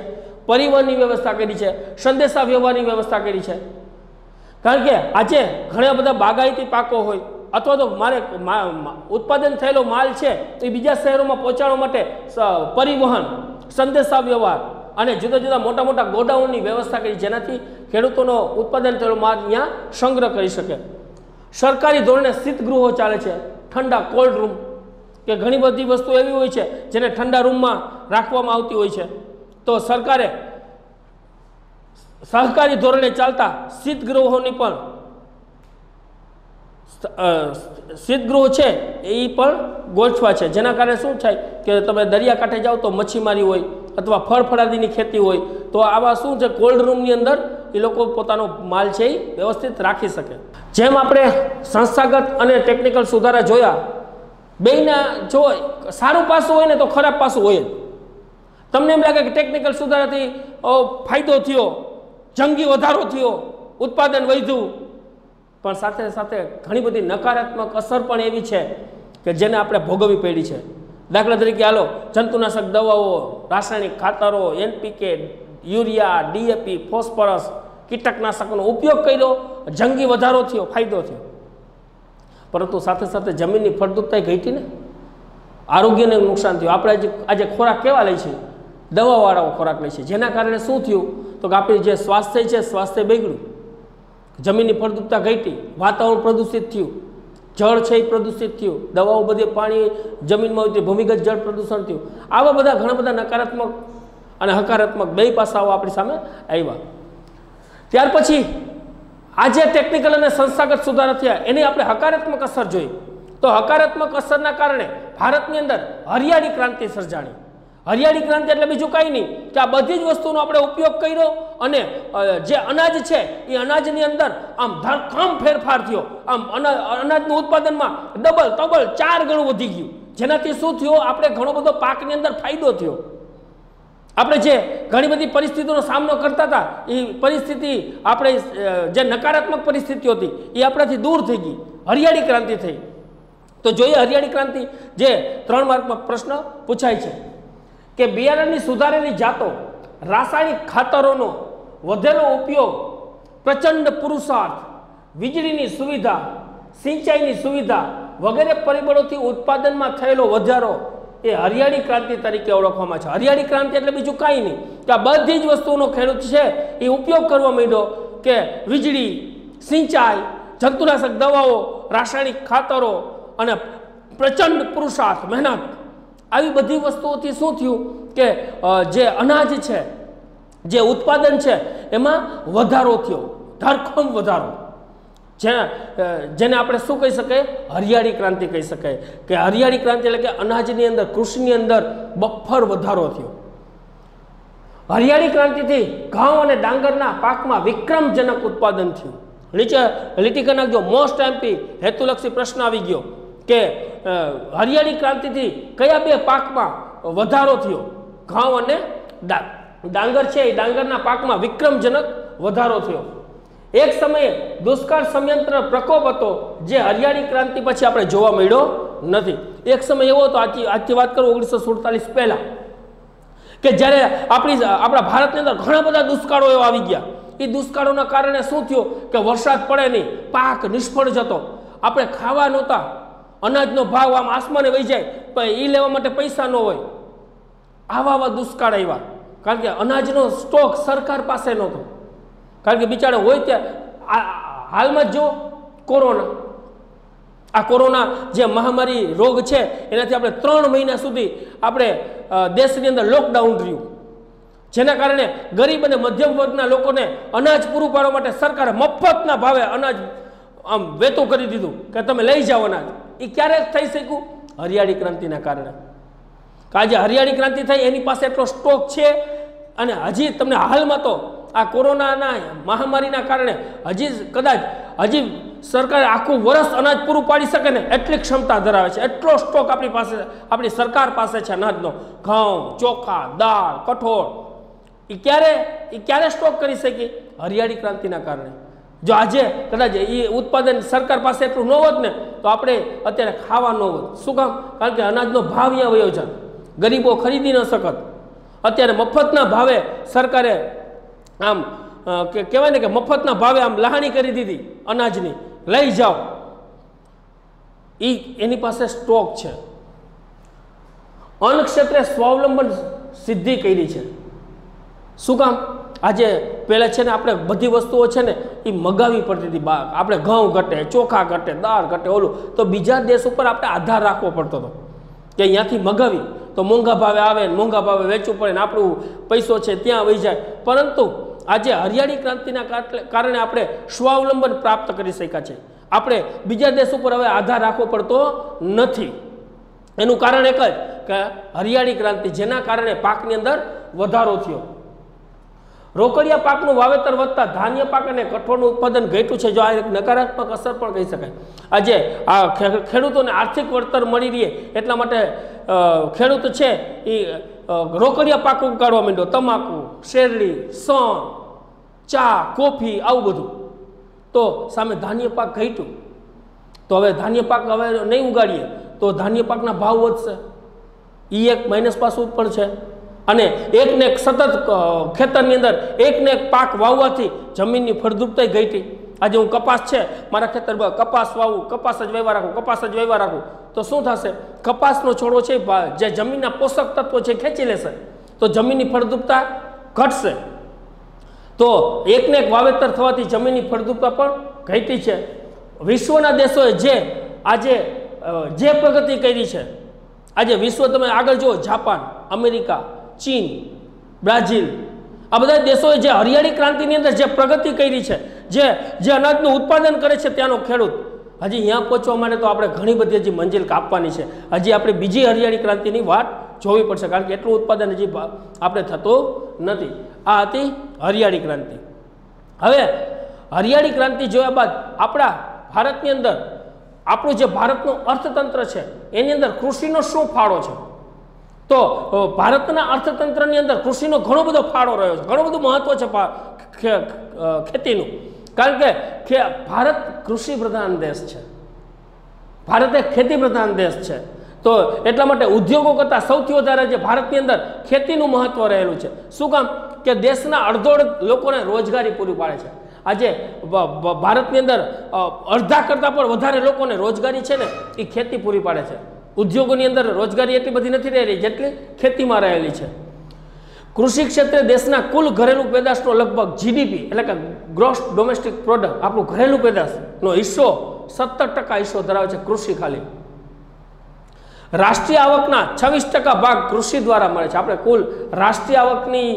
S1: પરિવહનની વ્યવસ્થા કરી છે, સંદેશા વ્યવહારની વ્યવસ્થા કરી છે, કારણ કે આજે ઘણા બધા બાગાયતી પાકો હોય અથવા તો મારે ઉત્પાદન થયેલો માલ છે એ બીજા શહેરોમાં પહોંચાડવા માટે પરિવહન, સંદેશા વ્યવહાર અને જુદા જુદા મોટા મોટા ગોડાઉનની વ્યવસ્થા કરી, જેનાથી ખેડૂતોનો ઉત્પાદન થયેલો માલ ત્યાં સંગ્રહ કરી શકે। સરકારી ધોરણે શીતગૃહો ચાલે છે, ઠંડા કોલ્ડ રૂમ, કે ઘણી બધી વસ્તુ એવી હોય છે જેને ઠંડા રૂમમાં રાખવામાં આવતી હોય છે, તો સરકારે સહકારી ધોરણે ચાલતા શીતગૃહોની પણ શીતગૃહ છે એ પણ ગોઠવા છે, જેના કારણે શું થાય કે તમે દરિયાકાંઠે જાઓ તો મચ્છીમારી હોય અથવા ફળફળાદીની ખેતી હોય તો આવા શું છે કોલ્ડ રૂમની અંદર એ લોકો પોતાનો માલ છે એ વ્યવસ્થિત રાખી શકે। જેમ આપણે સંસ્થાગત અને ટેકનિકલ સુધારા જોયા, બેયના જો સારું પાસું હોય ને તો ખરાબ પાસું હોય જ। તમને એમ લાગે કે ટેકનિકલ સુધારાથી ફાયદો થયો, જંગી વધારો થયો, ઉત્પાદન વધ્યું, પણ સાથે સાથે ઘણી બધી નકારાત્મક અસર પણ એવી છે કે જેને આપણે ભોગવવી પડી છે। દાખલા તરીકે હાલો, જંતુનાશક દવાઓ, રાસાયણિક ખાતરો, NPK, યુરિયા, DAP, ફોસ્ફરસ, કીટકનાશકોનો ઉપયોગ કર્યો, જંગી વધારો થયો, ફાયદો થયો, પરંતુ સાથે સાથે જમીનની ફળદ્રુપતા ઘટી ને, આરોગ્યને નુકસાન થયું। આપણે આજે ખોરાક કેવા લઈ છે? દવાવાળો ખોરાક લઈ છે, જેના કારણે શું થયું તો કે આપણી જે સ્વાસ્થ્ય છે સ્વાસ્થ્ય બગડ્યું, જમીનની ફળદ્રુપતા ઘટી, વાતાવરણ પ્રદૂષિત થયું, જળ છે એ પ્રદૂષિત થયું, દવાઓ બધે પાણી જમીનમાં ઉતરી, ભૂમિગત જળ પ્રદૂષણ થયું। આવા બધા ઘણા બધા નકારાત્મક અને હકારાત્મક બે પાસાઓ આપણી સામે આવ્યા। ત્યાર પછી આજે ટેકનિકલ અને સંસ્થાગત સુધારા થયા, એની આપણે હકારાત્મક અસર જોઈ, તો હકારાત્મક અસરના કારણે ભારતની અંદર હરિયાળી ક્રાંતિ સર્જાણી। હરિયાળી ક્રાંતિ એટલે બીજું કાંઈ નહીં કે આ બધી જ વસ્તુનો આપણે ઉપયોગ કર્યો અને જે અનાજ છે એ અનાજની અંદર આમ ધરખમ ફેરફાર થયો, આમ અનાજનું ઉત્પાદનમાં ડબલ તબલ 4 ગણું વધી ગયું, જેનાથી શું થયું આપણે ઘણો બધો પાકની અંદર ફાયદો થયો। આપણે જે ઘણી બધી પરિસ્થિતિનો સામનો કરતા હતા એ પરિસ્થિતિ આપણે જે નકારાત્મક પરિસ્થિતિઓ હતી એ આપણાથી દૂર થઈ ગઈ, હરિયાળી ક્રાંતિ થઈ। તો જોઈએ હરિયાળી ક્રાંતિ, જે 3 માર્કમાં પ્રશ્ન પૂછાય છે કે બિયારણની સુધારેલી જાતો, રાસાયણિક ખાતરોનો વધેલો ઉપયોગ, પ્રચંડ પુરુષાર્થ, વીજળીની સુવિધા, સિંચાઈની સુવિધા વગેરે પરિબળોથી ઉત્પાદનમાં થયેલો વધારો એ હરિયાળી ક્રાંતિ તરીકે ઓળખવામાં છે. હરિયાળી ક્રાંતિ એટલે બીજું કાંઈ નહીં કે આ બધી જ વસ્તુઓનો ખેડૂત છે એ ઉપયોગ કરવા માંડ્યો કે વીજળી, સિંચાઈ, જંતુનાશક દવાઓ, રાસાયણિક ખાતરો અને પ્રચંડ પુરુષાર્થ, મહેનત, આવી બધી વસ્તુઓથી શું થયું કે જે અનાજ છે, જે ઉત્પાદન છે એમાં વધારો થયો, ધરખમ વધારો, જેને આપણે શું કહી શકાય? હરિયાળી ક્રાંતિ કહી શકાય. કે હરિયાળી ક્રાંતિ એટલે કે અનાજની અંદર, કૃષિની અંદર બફર વધારો થયો. હરિયાળી ક્રાંતિથી ઘઉં અને ડાંગરના પાકમાં વિક્રમજનક ઉત્પાદન થયું. નીચે લીટી કરી નાખજો. મોસ્ટ એમપી હેતુલક્ષી પ્રશ્ન આવી ગયો કે હરિયાળી ક્રાંતિથી કયા બે પાકમાં વધારો થયો? ઘઉં અને ડાંગર છે એ ડાંગરના પાકમાં વિક્રમજનક વધારો થયો. એક સમયે દુષ્કાળ સમયંત્ર પ્રકોપ હતો જે હરિયાળી ક્રાંતિ પછી આપણે જોવા મળ્યો નથી. એક સમય એવો હતો, આજથી વાત કરું 1947 પહેલા, કે જ્યારે આપણા ભારતની અંદર ઘણા બધા દુષ્કાળો એવા આવી ગયા. એ દુષ્કાળોના કારણે શું થયું કે વરસાદ પડે નહીં, પાક નિષ્ફળ જતો, આપણે ખાવા નહોતા, અનાજનો ભાવ આમ આસમાને વહી જાય પણ એ લેવા માટે પૈસા ન હોય. આવા દુષ્કાળ આવ્યા કારણ કે અનાજનો સ્ટોક સરકાર પાસે નહોતો. કારણ કે બિચારા હોય ત્યાં હાલમાં જો આ કોરોના જે મહામારી રોગ છે એનાથી આપણે 3 મહિના સુધી આપણે દેશની અંદર લોકડાઉન રહ્યું, જેના કારણે ગરીબ અને મધ્યમ વર્ગના લોકોને અનાજ પૂરું પાડવા માટે સરકારે મફતના ભાવે અનાજ આમ વેતું કરી દીધું કે તમે લઈ જાઓ અનાજ. એ ક્યારે થઈ શક્યું? હરિયાળી ક્રાંતિના કારણે. આજે હરિયાળી ક્રાંતિ થઈ એની પાસે એટલો સ્ટોક છે અને હજી તમને હાલમાં તો આ કોરોનાના મહામારીના કારણે હજી સરકાર આખું વર્ષ અનાજ પૂરું પાડી શકે ને એટલી ક્ષમતા ધરાવે છે. એટલો સ્ટોક આપણી સરકાર પાસે છે અનાજનો. ઘઉં, ચોખા, દાળ, કઠોળ એ ક્યારે સ્ટોક કરી શકી? હરિયાળી ક્રાંતિના કારણે. જો આજે કદાચ એ ઉત્પાદન સરકાર પાસે એટલું ન હોત ને તો આપણે અત્યારે ખાવા ન હોત. શું કામ? કારણ કે અનાજનો ભાવ અહીંયા વયો છે, ગરીબો ખરીદી ન શકત. અત્યારે મફતના ભાવે સરકારે આમ કહેવાય ને કે મફતના ભાવે આમ લહાણી કરી દીધી અનાજની, લઈ જાઓ. એની પાસે સ્ટોક છે. અન્ન ક્ષેત્રે સ્વાવલંબન સિદ્ધિ કરી છે. શું કામ? આજે પહેલા છે ને આપણે બધી વસ્તુઓ છે ને એ મગાવી પડતી હતી. આપણે ઘઉં ઘટે, ચોખા ઘટે, દાળ ઘટે, ઓલું તો બીજા દેશ ઉપર આપણે આધાર રાખવો પડતો હતો કે અહીંયાથી મગાવી તો મોંઘા ભાવે આવે, મોંઘા ભાવે વેચવું પડે ને આપણું પૈસો છે ત્યાં વહી જાય. પરંતુ આજે હરિયાળી ક્રાંતિના કારણે આપણે સ્વાવલંબન પ્રાપ્ત કરી શક્યા છે. આપણે બીજા દેશ ઉપર હવે આધાર રાખવો પડતો નથી. એનું કારણ એક જ કે હરિયાળી ક્રાંતિ, જેના કારણે પાકની અંદર વધારો થયો. રોકડિયા પાકનું વાવેતર વધતા ધાન્ય પાક અને કઠોળનું ઉત્પાદન ઘટ્યું છે. જો આ એક નકારાત્મક અસર પણ કહી શકાય. આજે આ ખેડૂતોને આર્થિક વળતર મળી રહે એટલા માટે ખેડૂત છે એ રોકડિયા પાક ઉગાડવા માંડ્યો. તમાકુ, શેરડી, સણ, ચા, કોફી, આવું બધું. તો સામે ધાન્ય પાક ઘટ્યું. તો હવે ધાન્ય પાક હવે નહીં ઉગાડીએ તો ધાન્ય પાકના ભાવ વધશે. એ એક માઇનસ પાસું પણ છે. અને એકને એક સતત ખેતરની અંદર એકને એક પાક વાવવાથી જમીનની ફળદ્રુપતા ઘટી. આજે હું કપાસ છે મારા ખેતરમાં કપાસ વાવું, કપાસ જ વાવ્યા રાખું તો શું થશે? કપાસનો છોડો છે જે જમીનના પોષક તત્વો છે ખેંચી લેશે તો જમીનની ફળદ્રુપતા ઘટશે. તો એકને એક વાવેતર થવાથી જમીનની ફળદ્રુપતા પણ ઘટી છે. વિશ્વના દેશોએ આજે જે પ્રગતિ કરી છે, આજે વિશ્વ તમે આગળ જુઓ, જાપાન, અમેરિકા, ચીન, બ્રાઝિલ, આ બધા દેશોએ જે હરિયાળી ક્રાંતિની અંદર જે પ્રગતિ કરી છે, જે અનાજનું ઉત્પાદન કરે છે ત્યાંનો ખેડૂત, હજી અહીંયા પહોંચવા માટે તો આપણે ઘણી બધી હજી મંજિલ કાપવાની છે. હજી આપણે બીજી હરિયાળી ક્રાંતિની વાટ જોવી પડશે કારણ કે એટલું ઉત્પાદન હજી આપણે થતું નથી. આ હતી હરિયાળી ક્રાંતિ. હવે હરિયાળી ક્રાંતિ જોયા બાદ આપણા ભારતની અંદર આપણું જે ભારતનું અર્થતંત્ર છે એની અંદર કૃષિનો શું ફાળો છે? તો ભારતના અર્થતંત્રની અંદર કૃષિનો ઘણો બધો ફાળો રહ્યો છે, ઘણું બધું મહત્વ છે ખેતીનું. કારણ કે ભારત કૃષિ પ્રધાન દેશ છે, ભારત એક ખેતી પ્રધાન દેશ છે. તો એટલા માટે ઉદ્યોગો કરતાં સૌથી વધારે જે ભારતની અંદર ખેતીનું મહત્વ રહેલું છે. શું કામ? કે દેશના અડધોઅડધ લોકોને રોજગારી પૂરી પાડે છે। આજે ભારતની અંદર અડધા કરતાં પણ વધારે લોકોને રોજગારી છે ને એ ખેતી પૂરી પાડે છે। ઉદ્યોગોની અંદર રોજગારી એટલી બધી નથી રહેલી જેટલી ખેતીમાં રહેલી છે। કૃષિ ક્ષેત્રે દેશના કુલ ઘરેલું પેદાશનો લગભગ જીડીપી એટલે કે ગ્રોસ ડોમેસ્ટિક પ્રોડક્ટ આપણું ઘરેલું પેદાશનો હિસ્સો 17% હિસ્સો ધરાવે છે કૃષિ ખાલી। રાષ્ટ્રીય આવકના 26% ભાગ કૃષિ દ્વારા મળે છે। આપણે કુલ રાષ્ટ્રીય આવકની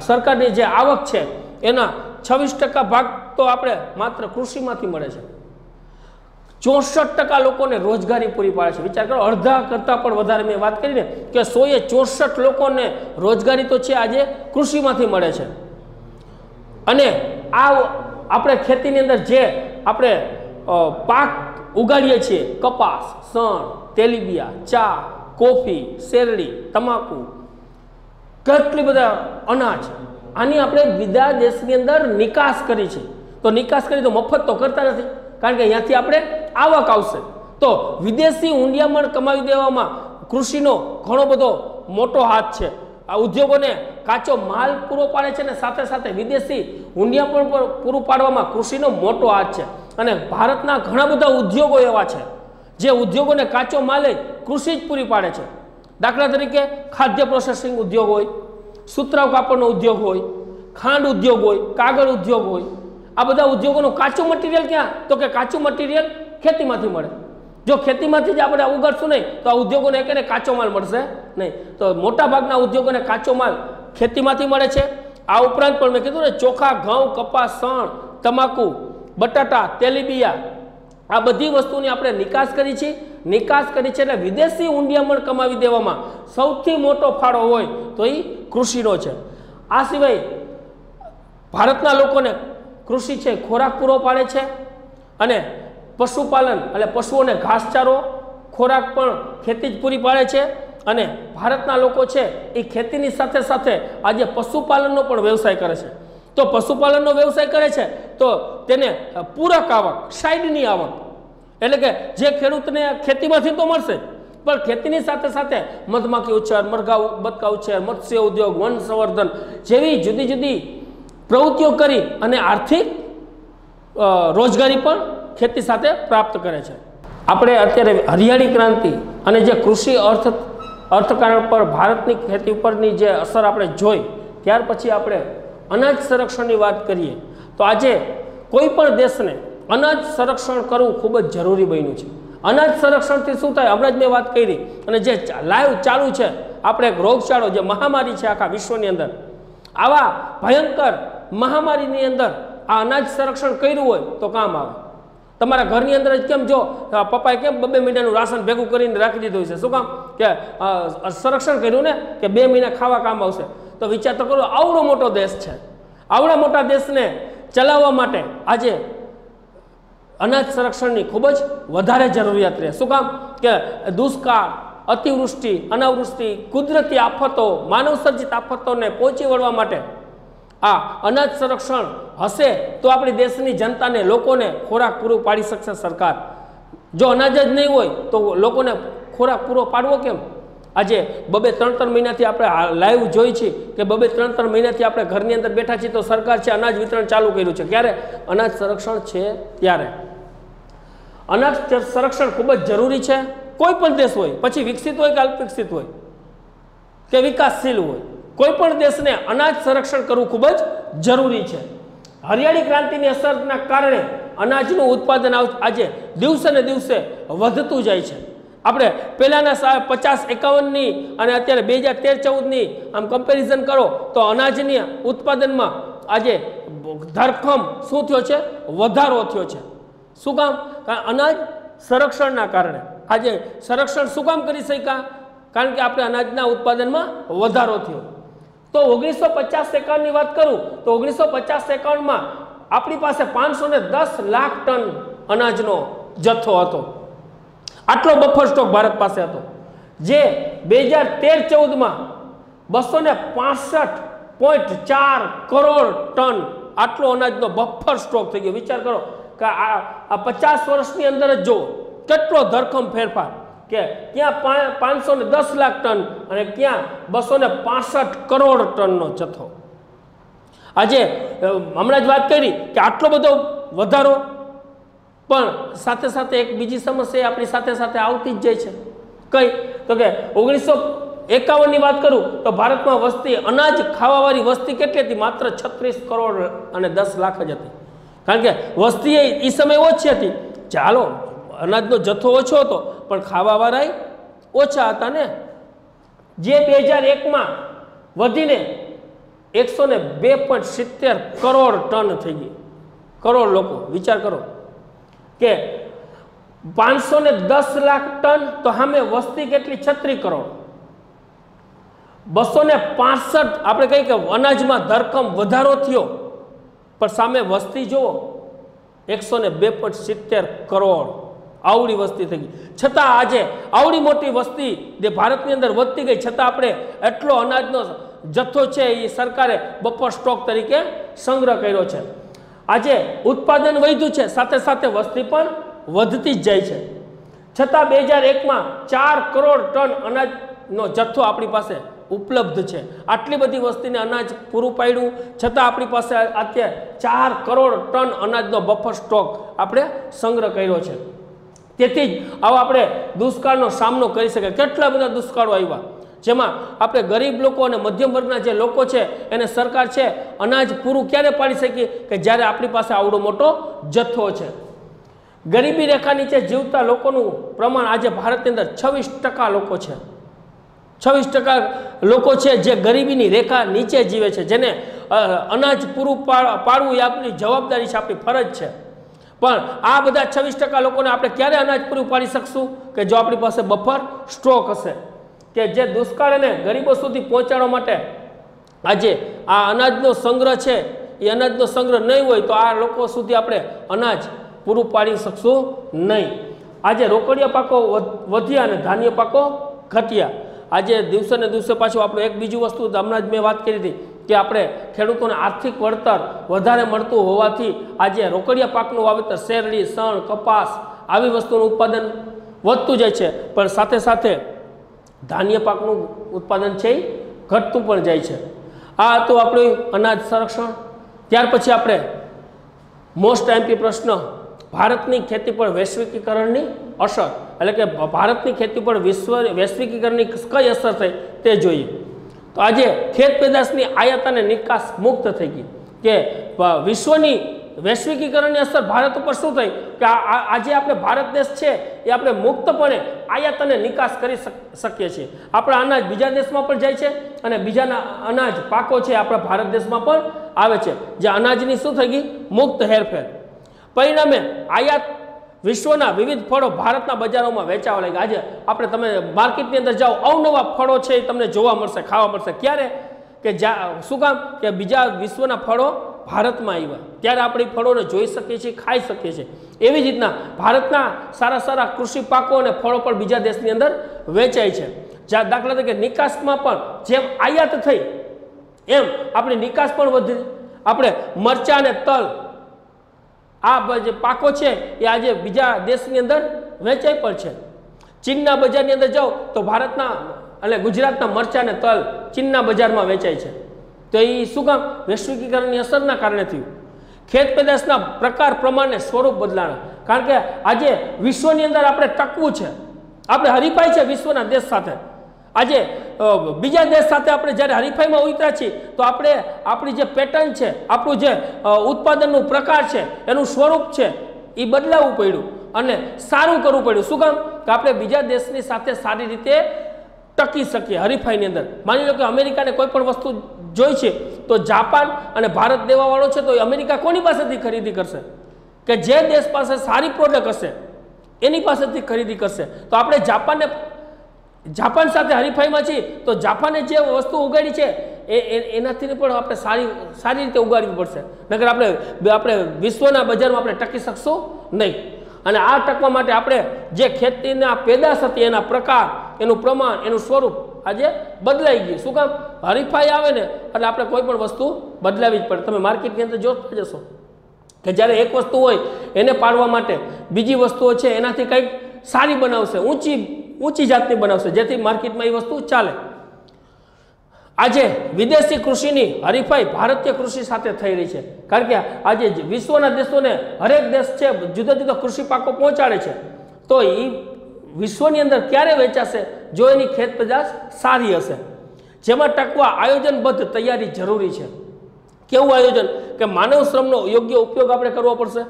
S1: સરકારની જે આવક છે એના 26% ભાગ તો આપણે માત્ર કૃષિમાંથી મળે છે। 64% લોકોને રોજગારી પૂરી પાડે છે। વિચાર કરો, અડધા કરતાં પણ વધારે મેં વાત કરીને કે 164 લોકોને રોજગારી તો છે આજે કૃષિમાંથી મળે છે। અને આ આપણે ખેતીની અંદર જે આપણે પાક ઉગાડીએ છીએ, કપાસ, શણ, તેલીબિયા, ચા, કોફી, શેરડી, તમાકુ, કેટલી બધા અનાજ, આની આપણે બીજા દેશની અંદર નિકાસ કરી છે। તો નિકાસ કરી તો મફત તો કરતા નથી, કારણ કે અહીંયાથી આપણે આવક આવશે। તો વિદેશી ઊંડિયામણ કમાવી દેવામાં કૃષિનો ઘણો બધો મોટો હાથ છે। આ ઉદ્યોગોને કાચો માલ પૂરો પાડે છે ને સાથે સાથે વિદેશી ઊંડિયામણ પણ પૂરું પાડવામાં કૃષિનો મોટો હાથ છે। અને ભારતના ઘણા બધા ઉદ્યોગો એવા છે જે ઉદ્યોગોને કાચો માલ કૃષિ જ પૂરી પાડે છે। દાખલા તરીકે ખાદ્ય પ્રોસેસિંગ ઉદ્યોગ હોય, સુતરાઉ કાપડનો ઉદ્યોગ હોય, ખાંડ ઉદ્યોગ હોય, કાગળ ઉદ્યોગ હોય। આ બધા ઉદ્યોગોનું કાચું મટીરિયલ ક્યાં? તો કે કાચું મટીરિયલ ખેતીમાંથી મળે। જો ખેતીમાંથી જ આપણે ઉગાડશું નહીં તો આ ઉદ્યોગોને એકને કાચો માલ મળશે નહીં। તો મોટા ભાગના ઉદ્યોગોને કાચો માલ ખેતીમાંથી મળે છે। આ ઉપરાંત પણ મેં કીધું ને, ચોખા, ઘઉં, કપાસ, શણ, તમાકુ, બટાટા, તેલીબિયા, આ બધી વસ્તુની આપણે નિકાસ કરી છે। નિકાસ કરી છે એટલે વિદેશી ઊંડિયામણ કમાવી દેવામાં સૌથી મોટો ફાળો હોય તો એ કૃષિનો છે। આ સિવાય ભારતના લોકોને કૃષિ છે ખોરાક પૂરો પાડે છે અને પશુપાલન એટલે પશુઓને ઘાસચારો, ખોરાક પણ ખેતી જ પૂરી પાડે છે। અને ભારતના લોકો છે એ ખેતીની સાથે સાથે આજે પશુપાલનનો પણ વ્યવસાય કરે છે। તો પશુપાલનનો વ્યવસાય કરે છે તો તેને પૂરક આવક, સાઈડની આવક, એટલે કે જે ખેડૂતને ખેતીમાંથી તો મળશે પણ ખેતીની સાથે સાથે મધમાખી ઉછેર, મરઘા બતકા ઉછેર, મત્સ્ય ઉદ્યોગ, વન સંવર્ધન જેવી જુદી જુદી પ્રવૃત્તિઓ કરી અને આર્થિક રોજગારી પણ ખેતી સાથે પ્રાપ્ત કરે છે। આપણે અત્યારે હરિયાળી ક્રાંતિ અને જે કૃષિ અર્થકારણ પર ભારતની ખેતી ઉપરની જે અસર આપણે જોઈ, ત્યાર પછી આપણે અનાજ સંરક્ષણની વાત કરીએ તો આજે કોઈ પણ દેશને અનાજ સંરક્ષણ કરવું ખૂબ જ જરૂરી બન્યું છે। અનાજ સંરક્ષણથી શું થાય? હમણાં જ મેં વાત કરી અને જે લાઈવ ચાલુ છે આપણે એક રોગચાળો, જે મહામારી છે આખા વિશ્વની અંદર, આવા ભયંકર મહામારીની અંદર આ અનાજ સંરક્ષણ કર્યું હોય તો કામ આવે। તમારા ઘરની અંદર જ કેમ, જો પપ્પાએ કેમ 2 મહિનાનું રાશન ભેગું કરીને રાખી દીધું છે, શું કામ? કે સંરક્ષણ કર્યું ને કે 2 મહિના ખાવા કામ આવશે। તો વિચાર તો કરો, આવડો મોટો દેશ છે, આવડા મોટા દેશને ચલાવવા માટે આજે અનાજ સંરક્ષણની ખૂબ જ વધારે જરૂરિયાત રહે। શું કામ? કે દુષ્કાળ, અતિવૃષ્ટિ, અનાવૃષ્ટિ, કુદરતી આફતો, માનવ સર્જિત આફતોને પહોંચી વળવા માટે આ અનાજ સંરક્ષણ હશે તો આપણી દેશની જનતાને, લોકોને ખોરાક પૂરો પાડી શકશે સરકાર। જો અનાજ જ નહીં હોય તો લોકોને ખોરાક પૂરો પાડવો કેમ? આજે 2-3 મહિનાથી આપણે લાઈવ જોઈ છે કે 2-3 મહિનાથી આપણે ઘરની અંદર બેઠા છીએ તો સરકાર છે અનાજ વિતરણ ચાલુ કર્યું છે। ક્યારે? અનાજ સંરક્ષણ છે ત્યારે। અનાજ સંરક્ષણ ખૂબ જ જરૂરી છે। કોઈ પણ દેશ હોય, પછી વિકસિત હોય કે અલ્પવિકસિત હોય કે વિકાસશીલ હોય, કોઈ પણ દેશને અનાજ સંરક્ષણ કરવું ખૂબ જ જરૂરી છે। હરિયાળી ક્રાંતિની અસરના કારણે અનાજનું ઉત્પાદન આજે દિવસે ને દિવસે વધતું જાય છે। આપણે પહેલાના 50-51ની અને અત્યારે 2013-14ની આમ કમ્પેરિઝન કરો તો અનાજની ઉત્પાદનમાં આજે ધરખમ શું થયો છે? વધારો થયો છે। શું કામ? અનાજ સંરક્ષણના કારણે। આજે સંરક્ષણ શું કામ કરી શક્યા? કારણ કે આપણે અનાજના ઉત્પાદનમાં વધારો થયો। તો 1950-51ની વાત કરું તો 1950-51માં આપણી પાસે 510 લાખ ટન અનાજનો જથ્થો હતો। આટલો બફર સ્ટોક ભારત પાસે હતો, જે 2013-14માં 265.4 કરોડ ટન આટલો અનાજનો બફર સ્ટોક થઈ ગયો। વિચાર કરો કે આ 50 વર્ષની અંદર જ જો કેટલો ધરખમ ફેરફાર, કે ક્યાં 510 લાખ ટન અને ક્યાં 265 કરોડ ટનનો જથ્થો. આજે હમણાં જ વાત કરી કે આટલો બધો વધારો, પણ સાથે સાથે એક બીજી સમસ્યા આપણી સાથે સાથે આવતી જ જાય છે. કઈ? તો કે 1951 ની વાત કરું તો ભારતમાં વસ્તી, અનાજ ખાવાવાળી વસ્તી કેટલી હતી? માત્ર 36 કરોડ અને 10 લાખ જ હતી. કારણ કે વસ્તી એ સમય ઓછી હતી. ચાલો, અનાજનો જથ્થો ઓછો હતો પણ ખાવાવાળા ઓછા હતા ને. જે 2001માં વધીને 102.70 કરોડ ટન થઈ ગઈ. કરોડ લોકો, વિચાર કરો કે 510 લાખ ટન તો સામે વસ્તી કેટલી? 36 કરોડ. 265 આપણે કહીએ કે અનાજમાં ધરખમ વધારો થયો, પણ સામે વસ્તી જુઓ 102.70 કરોડ. આવડી વસ્તી થઈ ગઈ. છતાં આજે આવડી મોટી વસ્તી જે ભારતની અંદર વધતી ગઈ, છતાં આપણે એટલો અનાજનો જથ્થો છે એ સરકારે બફર સ્ટોક તરીકે સંગ્રહ કર્યો છે. આજે ઉત્પાદન વધ્યું છે, સાથે સાથે વસ્તી પણ વધતી જ જાય છે. છતાં 2001માં 4 કરોડ ટન અનાજનો જથ્થો આપણી પાસે ઉપલબ્ધ છે. આટલી બધી વસ્તીને અનાજ પૂરું પાડ્યું, છતાં આપણી પાસે અત્યારે 4 કરોડ ટન અનાજનો બફર સ્ટોક આપણે સંગ્રહ કર્યો છે. તેથી જ આવો આપણે દુષ્કાળનો સામનો કરી શકાય. કેટલા બધા દુષ્કાળો આવ્યા, જેમાં આપણે ગરીબ લોકો અને મધ્યમ વર્ગના જે લોકો છે એને સરકાર છે અનાજ પૂરું ક્યારે પાડી શકીએ? કે જ્યારે આપણી પાસે આવડો મોટો જથ્થો છે. ગરીબી રેખા નીચે જીવતા લોકોનું પ્રમાણ આજે ભારતની અંદર 26% લોકો છે. 26% લોકો છે જે ગરીબીની રેખા નીચે જીવે છે, જેને અનાજ પૂરું પાડવું એ આપણી જવાબદારી છે, આપણી ફરજ છે. પણ આ બધા 26% લોકોને આપણે ક્યારે અનાજ પૂરું પાડી શકશું? કે જો આપણી પાસે બફર સ્ટોક હશે. કે જે દુષ્કાળને ગરીબો સુધી પહોંચાડવા માટે આજે આ અનાજનો સંગ્રહ છે, એ અનાજનો સંગ્રહ નહીં હોય તો આ લોકો સુધી આપણે અનાજ પૂરું પાડી શકશું નહીં. આજે રોકડિયા પાકો વધ્યા અને ધાન્ય પાકો ઘટ્યા. આજે દિવસે ને દિવસે પાછું આપણું એક બીજું વસ્તુ હમણાં જ મેં વાત કરી હતી કે આપણે ખેડૂતોને આર્થિક વળતર વધારે મળતું હોવાથી આજે રોકડિયા પાકનું વાવેતર, શેરડી, શણ, કપાસ આવી વસ્તુનું ઉત્પાદન વધતું જાય છે, પણ સાથે સાથે ધાન્ય પાકનું ઉત્પાદન છે એ ઘટતું પણ જાય છે. આ હતું આપણું અનાજ સંરક્ષણ. ત્યાર પછી આપણે મોસ્ટ એમપી પ્રશ્ન, ભારતની ખેતી પર વૈશ્વિકીકરણની અસર, એટલે કે ભારતની ખેતી પર વૈશ્વિકીકરણની કઈ અસર થઈ તે જોઈએ. તો આજે ખેત પેદાશની આયાત અને નિકાસ મુક્ત થઈ ગઈ. કે વિશ્વની વૈશ્વિકીકરણની અસર ભારત ઉપર શું થઈ? કે આજે આપણે ભારત દેશ છે એ આપણે મુક્તપણે આયાત અને નિકાસ કરી શકીએ છીએ. આપણા અનાજ બીજા દેશમાં પણ જાય છે અને બીજાના અનાજ પાકો છે આપણા ભારત દેશમાં પણ આવે છે, જે અનાજની શું થઈ ગઈ? મુક્ત હેરફેર. પરિણામે આયાત વિશ્વના વિવિધ ફળો ભારતના બજારોમાં વેચાવા લાગ્યા. આજે આપણે તમે માર્કેટની અંદર જાઓ, અવનવા ફળો છે એ તમને જોવા મળશે, ખાવા મળશે. ક્યારે? કે શું કામ? કે બીજા વિશ્વના ફળો ભારતમાં આવ્યા ત્યારે આપણે ફળોને જોઈ શકીએ છીએ, ખાઈ શકીએ છીએ. એવી જ રીતના ભારતના સારા સારા કૃષિ પાકો અને ફળો પણ બીજા દેશની અંદર વેચાય છે. જ્યાં દાખલા તરીકે નિકાસમાં પણ જેમ આયાત થઈ એમ આપણી નિકાસ પણ વધી. આપણે મરચાં અને તલ, આ જે પાકો છે એ આજે બીજા દેશની અંદર વેચાય પણ છે. ચીનના બજારની અંદર જાઓ તો ભારતના અને ગુજરાતના મરચાં અને તલ ચીનના બજારમાં વેચાય છે. તો એ શું કામ? વૈશ્વિકીકરણની અસરના કારણે થયું. ખેત પેદાશના પ્રકાર પ્રમાણે સ્વરૂપ બદલાણા. કારણ કે આજે વિશ્વની અંદર આપણે ટકવું છે, આપણે હરીફાઈ છે વિશ્વના દેશ સાથે. આજે બીજા દેશ સાથે આપણે જ્યારે હરીફાઈમાં ઉતર્યા છીએ તો આપણે આપણી જે પેટર્ન છે, આપણું જે ઉત્પાદનનું પ્રકાર છે, એનું સ્વરૂપ છે એ બદલાવવું પડ્યું અને સારું કરવું પડ્યું. શું કામ? કે આપણે બીજા દેશની સાથે સારી રીતે ટકી શકીએ હરીફાઈની અંદર. માની લો કે અમેરિકાને કોઈ પણ વસ્તુ જોઈ છે તો જાપાન અને ભારત દેવાવાળો છે તો અમેરિકા કોની પાસેથી ખરીદી કરશે? કે જે દેશ પાસે સારી પ્રોડક્ટ હશે એની પાસેથી ખરીદી કરશે. તો આપણે જાપાન સાથે હરીફાઈમાં છીએ તો જાપાને જે વસ્તુ ઉગાડી છે એનાથી પણ આપણે સારી રીતે ઉગાડવી પડશે, નકર આપણે વિશ્વના બજારમાં આપણે ટકી શકશું નહીં. અને આ ટકવા માટે આપણે જે ખેતીના પેદાશ હતી એના પ્રકાર, એનું પ્રમાણ, એનું સ્વરૂપ આજે બદલાઈ ગયું. શું કામ? હરીફાઈ આવે ને એટલે આપણે કોઈ પણ વસ્તુ બદલાવી જ પડે. તમે માર્કેટની અંદર જોતા જશો કે જ્યારે એક વસ્તુ હોય એને પાડવા માટે બીજી વસ્તુઓ છે એનાથી કંઈક સારી બનાવશે, ઊંચી ઊંચી જાતની બનાવશે, જેથી માર્કેટમાં એ વસ્તુ ચાલે. આજે વિદેશી કૃષિની હરીફાઈ ભારતીય કૃષિ સાથે થઈ રહી છે, કારણ કે આજે વિશ્વના દેશોને હરેક દેશ છે જુદા જુદા કૃષિ પાકો પહોંચાડે છે. તો એ વિશ્વની અંદર ક્યારે વેચાશે? જો એની ખેત પેદાશ સારી હશે, જેમાં ટકવા આયોજનબદ્ધ તૈયારી જરૂરી છે. કેવું આયોજન? કે માનવ શ્રમનો યોગ્ય ઉપયોગ આપણે કરવો પડશે.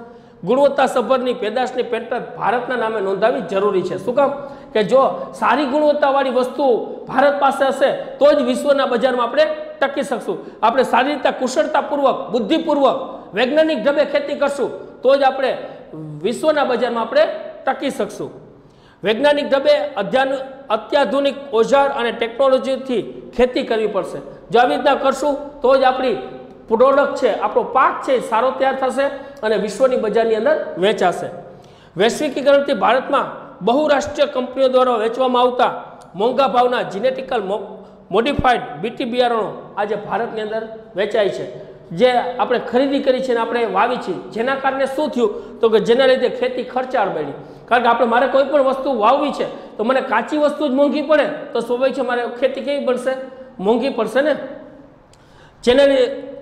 S1: ગુણવત્તાસભરની પેદાશની પેટર્ન ભારતના નામે નોંધાવી જરૂરી છે. શું કામ? કે જો સારી ગુણવત્તાવાળી વસ્તુ ભારત પાસે હશે તો જ વિશ્વના બજારમાં આપણે ટકી શકશું. આપણે સારી રીતે કુશળતાપૂર્વક, બુદ્ધિપૂર્વક, વૈજ્ઞાનિક ઢબે ખેતી કરશું તો જ આપણે વિશ્વના બજારમાં આપણે ટકી શકશું. વૈજ્ઞાનિક ઢબે અત્યાધુનિક ઓજાર અને ટેકનોલોજીથી ખેતી કરવી પડશે. જો આવી રીતના કરશું તો જ આપણી પ્રોડક્ટ છે, આપણો પાક છે એ સારો તૈયાર થશે અને વિશ્વની બજારની અંદર વેચાશે. વૈશ્વિકીકરણથી ભારતમાં બહુરાષ્ટ્રીય કંપનીઓ દ્વારા વેચવામાં આવતા મોંઘા ભાવના જીનેટિકલ મોડિફાઈડ બીટી બિયારણો આજે ભારતની અંદર વેચાય છે, જે આપણે ખરીદી કરી છે અને આપણે વાવી છે. જેના કારણે શું થયું? તો કે જેના લીધે ખેતી ખર્ચાળ બની. કારણ કે આપણે મારે કોઈ પણ વસ્તુ વાવવી છે તો મને કાચી વસ્તુ જ મોંઘી પડે તો સ્વાભાવિક છે મારે ખેતી કેવી બનશે? મોંઘી પડશે ને.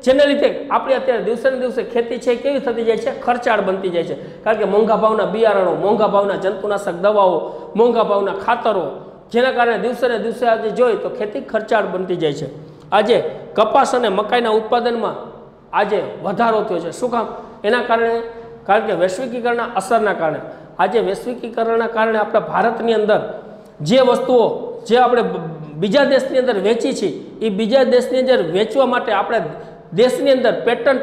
S1: જેના લીધે આપણે અત્યારે દિવસે ને દિવસે ખેતી છે કેવી થતી જાય છે? ખર્ચાળ બનતી જાય છે. કારણ કે મોંઘા ભાવના બિયારણો, મોંઘા ભાવના જંતુનાશક દવાઓ, મોંઘા ભાવના ખાતરો, જેના કારણે દિવસે ને દિવસે આજે જોઈએ તો ખેતી ખર્ચાળ બનતી જાય છે. આજે કપાસ અને મકાઈના ઉત્પાદનમાં આજે વધારો થયો છે. શું કામ? એના કારણે, કારણ કે વૈશ્વિકીકરણના અસરના કારણે. આજે વૈશ્વિકીકરણના કારણે આપણા ભારતની અંદર જે વસ્તુઓ જે આપણે બીજા દેશની અંદર વેચી છે એ બીજા દેશની અંદર વેચવા માટે આપણે દેશની અંદર પેટન્ટ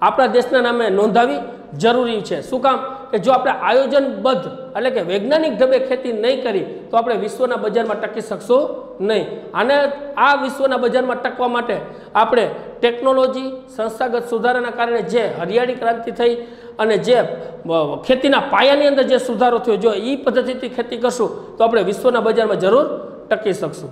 S1: આપણા દેશના નામે નોંધાવી જરૂરી છે. શું કામ? કે જો આપણે આયોજનબદ્ધ એટલે કે વૈજ્ઞાનિક ઢબે ખેતી નહીં કરી તો આપણે વિશ્વના બજારમાં ટકી શકશું નહીં. અને આ વિશ્વના બજારમાં ટકવા માટે આપણે ટેકનોલોજી, સંસ્થાગત સુધારાના કારણે જે હરિયાળી ક્રાંતિ થઈ અને જે ખેતીના પાયાની અંદર જે સુધારો થયો, જો એ પદ્ધતિથી ખેતી કરશું તો આપણે વિશ્વના બજારમાં જરૂર ટકી શકશું.